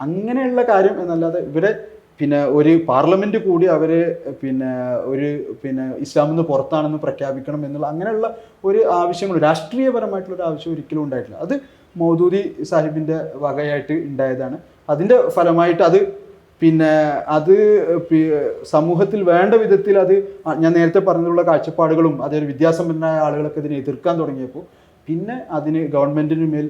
അങ്ങനെയുള്ള കാര്യം എന്നല്ലാതെ ഇവരെ പിന്നെ ഒരു പാർലമെന്റ് കൂടി അവരെ പിന്നെ ഇസ്ലാമിൽ നിന്ന് പുറത്താണെന്ന് പ്രഖ്യാപിക്കണം എന്നുള്ള അങ്ങനെയുള്ള ഒരു ആവശ്യങ്ങൾ രാഷ്ട്രീയപരമായിട്ടുള്ള ഒരു ആവശ്യം ഒരിക്കലും ഉണ്ടായിട്ടില്ല. അത് മൗദൂദി സാഹിബിന്റെ വകയായിട്ട് ഉണ്ടായതാണ്. അതിന്റെ ഫലമായിട്ട് അത് സമൂഹത്തിൽ വേണ്ട വിധത്തിൽ അത് ഞാൻ നേരത്തെ പറഞ്ഞിട്ടുള്ള കാഴ്ചപ്പാടുകളും അതൊരു വിദ്യാസമ്പന്നരായ ആളുകളൊക്കെ ഇതിനെ എതിർക്കാൻ തുടങ്ങിയപ്പോൾ പിന്നെ അതിന് ഗവൺമെന്റിന് മേൽ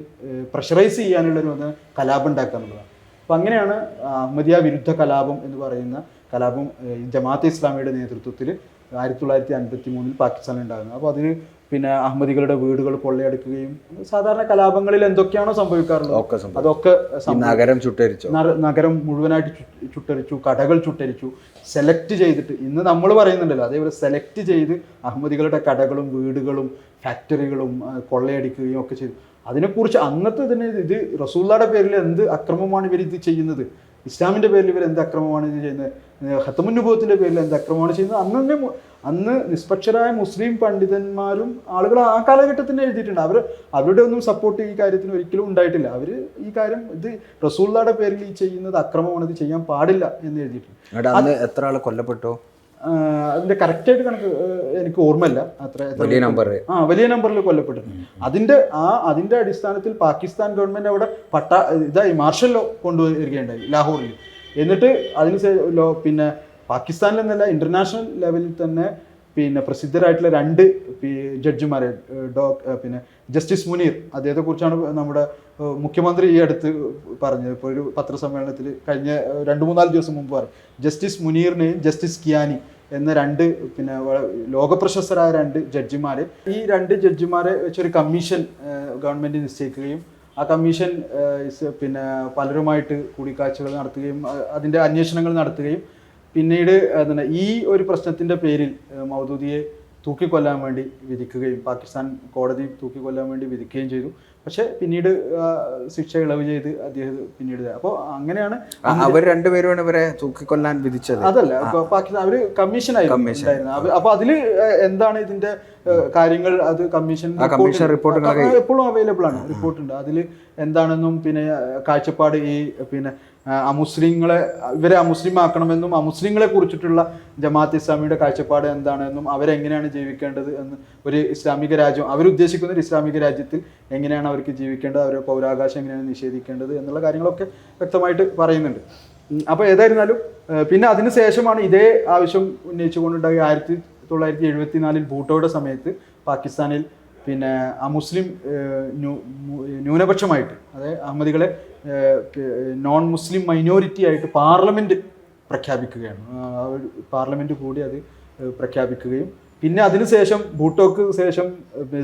പ്രഷറൈസ് ചെയ്യാനുള്ളൊരു കലാപം ഉണ്ടാക്കുക എന്നുള്ളതാണ്. അപ്പം അങ്ങനെയാണ് അഹമ്മദിയ വിരുദ്ധ കലാപം എന്ന് പറയുന്ന കലാപം ജമാഅത്തെ ഇസ്ലാമിയുടെ നേതൃത്വത്തിൽ 1953 പാകിസ്ഥാനിൽ ഉണ്ടാകുന്നത്. അപ്പോൾ അതിന് പിന്നെ അഹമ്മദികളുടെ വീടുകൾ കൊള്ളയടിക്കുകയും സാധാരണ കലാപങ്ങളിൽ എന്തൊക്കെയാണോ സംഭവിക്കാറുള്ളത് അതൊക്കെ നഗരം മുഴുവനായിട്ട് ചുട്ടരിച്ചു, കടകൾ ചുട്ടരിച്ചു, സെലക്ട് ചെയ്തിട്ട് ഇന്ന് നമ്മൾ പറയുന്നുണ്ടല്ലോ അതേപോലെ സെലക്ട് ചെയ്ത് അഹമ്മദികളുടെ കടകളും വീടുകളും ഫാക്ടറികളും കൊള്ളയടിക്കുകയും ഒക്കെ ചെയ്തു. അതിനെക്കുറിച്ച് അന്നത്തെ തന്നെ ഇത് റസൂലുള്ളാഹിയുടെ പേരിൽ എന്ത് അക്രമമാണ് ഇവർ ഇത് ചെയ്യുന്നത്, ഇസ്ലാമിൻ്റെ പേരിൽ ഇവർ എന്ത് അക്രമമാണ് ഇത് ചെയ്യുന്നത്, ഖത്തമുൻ നുബുവത്തിൻ്റെ പേരിൽ എന്ത് അക്രമമാണ് ചെയ്യുന്നത് അന്ന് നിഷ്പക്ഷരായ മുസ്ലിം പണ്ഡിതന്മാരും ആളുകൾ ആ കാലഘട്ടത്തിൽ എഴുതിയിട്ടുണ്ട്. അവരുടെ ഒന്നും സപ്പോർട്ട് ഈ കാര്യത്തിന് ഒരിക്കലും ഉണ്ടായിട്ടില്ല. അവർ ഈ കാര്യം ഇത് റസൂലുള്ളാഹിയുടെ പേരിൽ ഈ ചെയ്യുന്നത് അക്രമമാണ്, ഇത് ചെയ്യാൻ പാടില്ല എന്ന് എഴുതിയിട്ടുണ്ട്. എത്ര ആൾ കൊല്ലപ്പെട്ടോ അതിന്റെ കറക്റ്റായിട്ട് കണക്ക് എനിക്ക് ഓർമ്മയില്ല. വലിയ നമ്പറിൽ കൊല്ലപ്പെട്ടിട്ടുണ്ട്. അതിന്റെ അടിസ്ഥാനത്തിൽ പാകിസ്ഥാൻ ഗവൺമെന്റ് അവിടെ മാർഷൽ ലോ കൊണ്ടുവരികയുണ്ടായി ലാഹോറിൽ. എന്നിട്ട് അതിന് പിന്നെ പാകിസ്ഥാനിൽ എന്നല്ല ഇന്റർനാഷണൽ ലെവലിൽ തന്നെ പിന്നെ പ്രസിദ്ധരായിട്ടുള്ള 2 ജഡ്ജിമാരെ പിന്നെ ജസ്റ്റിസ് മുനീർ, അദ്ദേഹത്തെക്കുറിച്ചാണ് നമ്മുടെ മുഖ്യമന്ത്രി ഈ അടുത്ത് പറഞ്ഞത്. ഇപ്പോൾ ഒരു പത്രസമ്മേളനത്തിൽ കഴിഞ്ഞ 2-3 ദിവസം മുമ്പ് പറഞ്ഞു. ജസ്റ്റിസ് മുനീറിനെയും ജസ്റ്റിസ് കിയാനി എന്ന 2 പിന്നെ ലോകപ്രശസ്തരായ 2 ജഡ്ജിമാരെ ഈ 2 ജഡ്ജിമാരെ വെച്ചൊരു കമ്മീഷൻ ഗവൺമെന്റ് നിശ്ചയിക്കുകയും ആ കമ്മീഷൻ പിന്നെ പലരുമായിട്ട് കൂടിക്കാഴ്ചകൾ നടത്തുകയും അതിൻ്റെ അന്വേഷണങ്ങൾ നടത്തുകയും പിന്നീട് ഈ ഒരു പ്രശ്നത്തിൻ്റെ പേരിൽ മൗദൂദിയെ തൂക്കിക്കൊല്ലാൻ വേണ്ടി വിധിക്കുകയും പാകിസ്ഥാൻ കോടതി തൂക്കിക്കൊല്ലാൻ വേണ്ടി വിധിക്കുകയും ചെയ്തു. പക്ഷെ പിന്നീട് ശിക്ഷ ഇളവ് ചെയ്ത് അദ്ദേഹം പിന്നീട് അപ്പോൾ അങ്ങനെയാണ് അവർ രണ്ടുപേരും ഇവരെ തൂക്കിക്കൊല്ലാൻ വിധിച്ചത്. അതല്ല, പാകിസ്ഥാൻ അവർ കമ്മീഷനായിരുന്നു. അപ്പൊ അതില് എന്താണ് ഇതിന്റെ കാര്യങ്ങൾ, അത് കമ്മീഷൻ റിപ്പോർട്ട് എപ്പോഴും അവൈലബിൾ ആണ്, റിപ്പോർട്ടുണ്ട്. അതിൽ എന്താണെന്നും പിന്നെ കാഴ്ചപ്പാട് ഈ പിന്നെ ഇവരെ അമുസ്ലിം ആക്കണമെന്നും അമുസ്ലിങ്ങളെ കുറിച്ചിട്ടുള്ള ജമാഅത്ത് ഇസ്ലാമിയുടെ കാഴ്ചപ്പാട് എന്താണെന്നും അവരെങ്ങനെയാണ് ജീവിക്കേണ്ടത് എന്ന് ഒരു ഇസ്ലാമിക രാജ്യം അവരുദ്ദേശിക്കുന്ന ഒരു ഇസ്ലാമിക രാജ്യത്തിൽ എങ്ങനെയാണ് അവർക്ക് ജീവിക്കേണ്ടത്, അവരുടെ പൗരാവകാശം എങ്ങനെയാണ് നിഷേധിക്കേണ്ടത് എന്നുള്ള കാര്യങ്ങളൊക്കെ വ്യക്തമായിട്ട് പറയുന്നുണ്ട്. അപ്പോൾ ഏതായിരുന്നാലും പിന്നെ അതിനുശേഷമാണ് ഇതേ ആവശ്യം ഉന്നയിച്ചുകൊണ്ടുണ്ടായി 1974 ഭൂട്ടോയുടെ സമയത്ത് പാകിസ്ഥാനിൽ പിന്നെ അമുസ്ലിം ന്യൂനപക്ഷമായിട്ട്, അതായത് അഹമ്മദികളെ നോൺ മുസ്ലിം മൈനോറിറ്റി ആയിട്ട് പാർലമെൻറ്റ് പ്രഖ്യാപിക്കുകയാണ്. പാർലമെൻറ്റ് കൂടി അത് പ്രഖ്യാപിക്കുകയും പിന്നെ അതിനുശേഷം ഭൂട്ടോക്ക് ശേഷം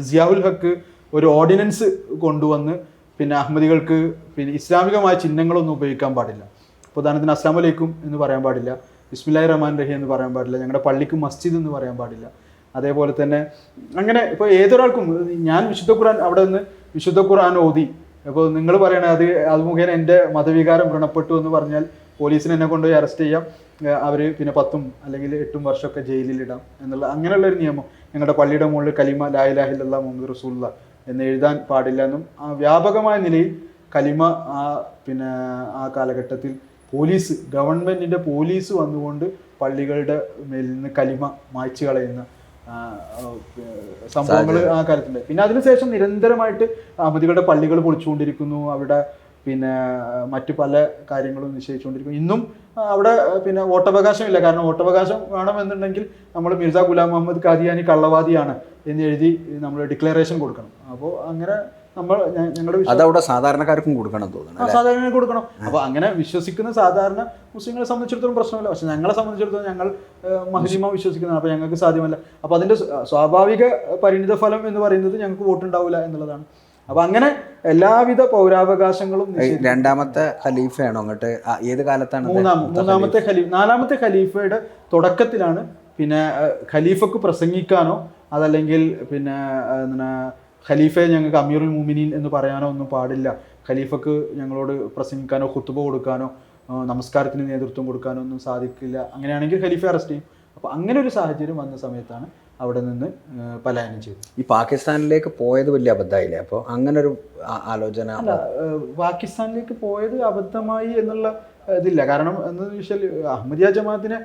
സിയാഉൽ ഹക്ക് ഒരു ഓർഡിനൻസ് കൊണ്ടുവന്ന് പിന്നെ അഹമ്മദികൾക്ക് പിന്നെ ഇസ്ലാമികമായ ചിഹ്നങ്ങളൊന്നും ഉപയോഗിക്കാൻ പാടില്ല. ഉദാഹരണത്തിന് അസ്സലാമു അലൈക്കും എന്ന് പറയാൻ പാടില്ല, ബിസ്മില്ലാഹിർ റഹ്മാൻ റഹീം എന്ന് പറയാൻ പാടില്ല, ഞങ്ങളുടെ പള്ളിക്ക് മസ്ജിദ് എന്ന് പറയാൻ പാടില്ല. അതേപോലെ തന്നെ അങ്ങനെ ഇപ്പോൾ ഏതൊരാൾക്കും ഞാൻ വിശുദ്ധ ഖുർആൻ അവിടെ നിന്ന് വിശുദ്ധ ഖുർആൻ ഓതി ഇപ്പോൾ നിങ്ങൾ പറയണേ അത് മുഖേന എൻ്റെ മതവികാരം വ്രണപ്പെട്ടു എന്ന് പറഞ്ഞാൽ പോലീസിന് എന്നെ കൊണ്ടുപോയി അറസ്റ്റ് ചെയ്യാം, അവർ പിന്നെ 10 അല്ലെങ്കിൽ 8 വർഷമൊക്കെ ജയിലിലിടാം എന്നുള്ള അങ്ങനെയുള്ള ഒരു നിയമം ഞങ്ങളുടെ പള്ളിയുടെ മുകളിൽ കലിമ ലാ ഇലാഹ ഇല്ലല്ലാഹ് മുഹമ്മദ് റസൂലുള്ളാഹ് എന്ന് എഴുതാൻ പാടില്ല എന്നും വ്യാപകമായ നിലയിൽ കലിമ പിന്നെ ആ കാലഘട്ടത്തിൽ ഗവൺമെൻറ്റിൻ്റെ പോലീസ് വന്നുകൊണ്ട് പള്ളികളുടെ മേലിൽ നിന്ന് കലിമ മായ്ച്ചു കളയുന്ന സംഭവങ്ങൾ ആ കാലത്തുണ്ട്. പിന്നെ അതിനുശേഷം നിരന്തരമായിട്ട് അഹമ്മദികളുടെ പള്ളികൾ പൊളിച്ചുകൊണ്ടിരിക്കുന്നു, അവിടെ പിന്നെ മറ്റു പല കാര്യങ്ങളും നിശ്ചയിച്ചുകൊണ്ടിരിക്കുന്നു. ഇന്നും അവിടെ പിന്നെ വോട്ടവകാശമില്ല. കാരണം വോട്ടവകാശം വേണമെന്നുണ്ടെങ്കിൽ നമ്മൾ മിർസ ഗുലാം മുഹമ്മദ് ഖാദിയാനി കള്ളവാദിയാണ് എന്ന് എഴുതി നമ്മൾ ഡിക്ലറേഷൻ കൊടുക്കണം. അപ്പോൾ അങ്ങനെ ഞങ്ങളുടെ അതവിടെ സാധാരണക്കാർക്കും കൊടുക്കണം തോന്നുന്നു, സാധാരണ കൊടുക്കണം. അപ്പോൾ അങ്ങനെ വിശ്വസിക്കുന്ന സാധാരണ മുസ്ലിങ്ങളെ സംബന്ധിച്ചിടത്തോളം പ്രശ്നമില്ല. പക്ഷെ ഞങ്ങളെ സംബന്ധിച്ചിടത്തോളം ഞങ്ങൾ മഹ്ദിമ വിശ്വസിക്കുന്നതാണ്, അപ്പോൾ ഞങ്ങൾക്ക് സാധ്യമല്ല. അപ്പോൾ അതിൻ്റെ സ്വാഭാവിക പരിണിത ഫലം എന്ന് പറയുന്നത് ഞങ്ങൾക്ക് വോട്ടുണ്ടാവില്ല എന്നുള്ളതാണ്. അപ്പൊ അങ്ങനെ എല്ലാവിധ പൗരാവകാശങ്ങളും. രണ്ടാമത്തെ ഖലീഫയാണോ അങ്ങോട്ട്? ഏത് കാലത്താണ്? നാലാമത്തെ ഖലീഫയുടെ തുടക്കത്തിലാണ്. പിന്നെ ഖലീഫക്ക് പ്രസംഗിക്കാനോ അതല്ലെങ്കിൽ പിന്നെ ഖലീഫയെ ഞങ്ങൾക്ക് അമീറുൽ മുഅ്മിനീൻ എന്ന് പറയാനോ ഒന്നും പാടില്ല. ഖലീഫക്ക് ഞങ്ങളോട് പ്രസംഗിക്കാനോ ഖുത്ബ കൊടുക്കാനോ നമസ്കാരത്തിന് നേതൃത്വം കൊടുക്കാനോ ഒന്നും സാധിക്കില്ല. അങ്ങനെയാണെങ്കിൽ ഖലീഫ അറസ്റ്റ് ചെയ്യും. അപ്പോൾ അങ്ങനെ ഒരു സാഹചര്യം വന്ന സമയത്താണ് അവിടെ നിന്ന് പലായനം ചെയ്തു. ഈ പാകിസ്ഥാനിലേക്ക് പോയത് വലിയ അബദ്ധമായില്ലേ? അപ്പോൾ അങ്ങനൊരു ആലോചന അല്ല, പാകിസ്ഥാനിലേക്ക് പോയത് അബദ്ധമായി എന്നുള്ള ഇതില്ല. കാരണം എന്താണെന്ന് വെച്ചാൽ അഹമ്മദിയ ജമാഅത്തിനെ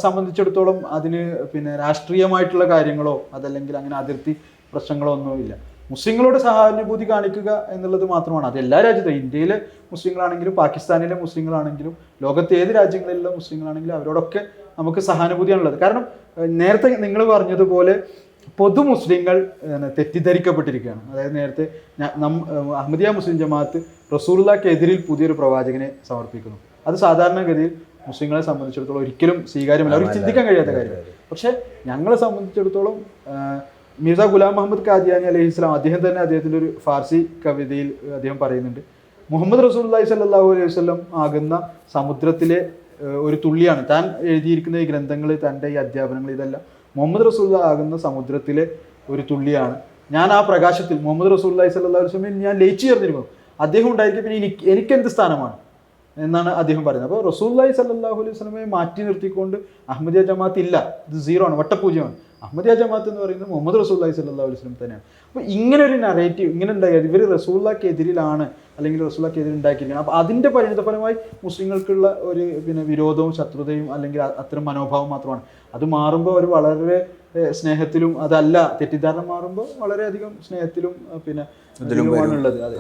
സംബന്ധിച്ചിടത്തോളം അതിന് പിന്നെ രാഷ്ട്രീയമായിട്ടുള്ള കാര്യങ്ങളോ അതല്ലെങ്കിൽ അങ്ങനെ അതിർത്തി പ്രശ്നങ്ങളോ ഒന്നുമില്ല. മുസ്ലിങ്ങളോട് സഹാനുഭൂതി കാണിക്കുക എന്നുള്ളത് മാത്രമാണ്. അത് എല്ലാ രാജ്യത്തും, ഇന്ത്യയിലെ മുസ്ലിങ്ങളാണെങ്കിലും പാകിസ്ഥാനിലെ മുസ്ലിങ്ങളാണെങ്കിലും ലോകത്തെ ഏത് രാജ്യങ്ങളിലുള്ള മുസ്ലിങ്ങളാണെങ്കിലും അവരോടൊക്കെ നമുക്ക് സഹാനുഭൂതിയാണുള്ളത്. കാരണം നേരത്തെ നിങ്ങൾ പറഞ്ഞതുപോലെ പൊതു മുസ്ലിങ്ങൾ തെറ്റിദ്ധരിക്കപ്പെട്ടിരിക്കുകയാണ്. അതായത് നേരത്തെ അഹമ്മദിയ മുസ്ലിം ജമാഅത്ത് റസൂലുള്ളാഹിക്കെതിരിൽ പുതിയൊരു പ്രവാചകനെ സമർപ്പിക്കുന്നു. അത് സാധാരണഗതിയിൽ മുസ്ലിങ്ങളെ സംബന്ധിച്ചിടത്തോളം ഒരിക്കലും സ്വീകാര്യമല്ല, അവർക്ക് ചിന്തിക്കാൻ കഴിയാത്ത കാര്യം. പക്ഷെ ഞങ്ങളെ സംബന്ധിച്ചിടത്തോളം മിർസ ഗുലാം മുഹമ്മദ് ഖാദിയാനി അലൈഹിസ്സലാം അദ്ദേഹത്തിൻ്റെ ഒരു ഫാർസി കവിതയിൽ അദ്ദേഹം പറയുന്നുണ്ട്, മുഹമ്മദ് റസൂലുള്ളാഹി സ്വല്ലല്ലാഹു അലൈഹി വസല്ലം ആകുന്ന സമുദ്രത്തിലെ ഒരു തുള്ളിയാണ്. താൻ എഴുതിയിരിക്കുന്ന ഈ ഗ്രന്ഥങ്ങൾ, തൻ്റെ ഈ അധ്യാപനങ്ങൾ, ഇതെല്ലാം മുഹമ്മദ് റസൂലുള്ളാഹി ആകുന്ന സമുദ്രത്തിലെ ഒരു തുള്ളിയാണ്. ഞാൻ ആ പ്രകാശത്തിൽ മുഹമ്മദ് റസൂലുള്ളാഹി സ്വല്ലല്ലാഹു അലൈഹി വസല്ലം ഞാൻ ലയിച്ചു ചേർന്നിരിക്കുന്നു. അദ്ദേഹം ഉണ്ടായിരിക്കും, പിന്നെ എനിക്കെന്ത് സ്ഥാനമാണ് എന്നാണ് അദ്ദേഹം പറയുന്നത്. അപ്പോൾ റസൂലുള്ളാഹി സ്വല്ലല്ലാഹു അലൈഹി വസല്ലമയെ മാറ്റി നിർത്തിക്കൊണ്ട് അഹമ്മദിയ ജമാഅത്ത് ഇല്ല, ഇത് സീറോ ആണ്, വട്ടപൂജ്യമാണ്. അഹമ്മദിയ ജമാഅത്ത് എന്ന് പറയുന്നത് മുഹമ്മദ് റസൂലുള്ളാഹി സ്വല്ലല്ലാഹു അലൈഹി വസല്ലം തന്നെയാണ്. അപ്പോൾ ഇങ്ങനെ ഒരു നറേറ്റീവ് ഇങ്ങനെ ഉണ്ടായത് ഇവർ റസൂലുള്ളാഹിക്കെതിരിലാണ് അല്ലെങ്കിൽ റസൂലുള്ളാഹിക്കെതിരെ ഉണ്ടാക്കിയിരിക്കണം. അപ്പോൾ അതിൻ്റെ പരിണിതഫലമായി മുസ്ലിങ്ങൾക്കുള്ള ഒരു പിന്നെ വിരോധവും ശത്രുതയും അല്ലെങ്കിൽ അത്തരം മനോഭാവം മാത്രമാണ്. അത് മാറുമ്പോൾ അവർ വളരെ സ്നേഹത്തിലും, അതല്ല തെറ്റിദ്ധാരണ മാറുമ്പോൾ വളരെയധികം സ്നേഹത്തിലും പിന്നെ ഉള്ളത്. അതെ.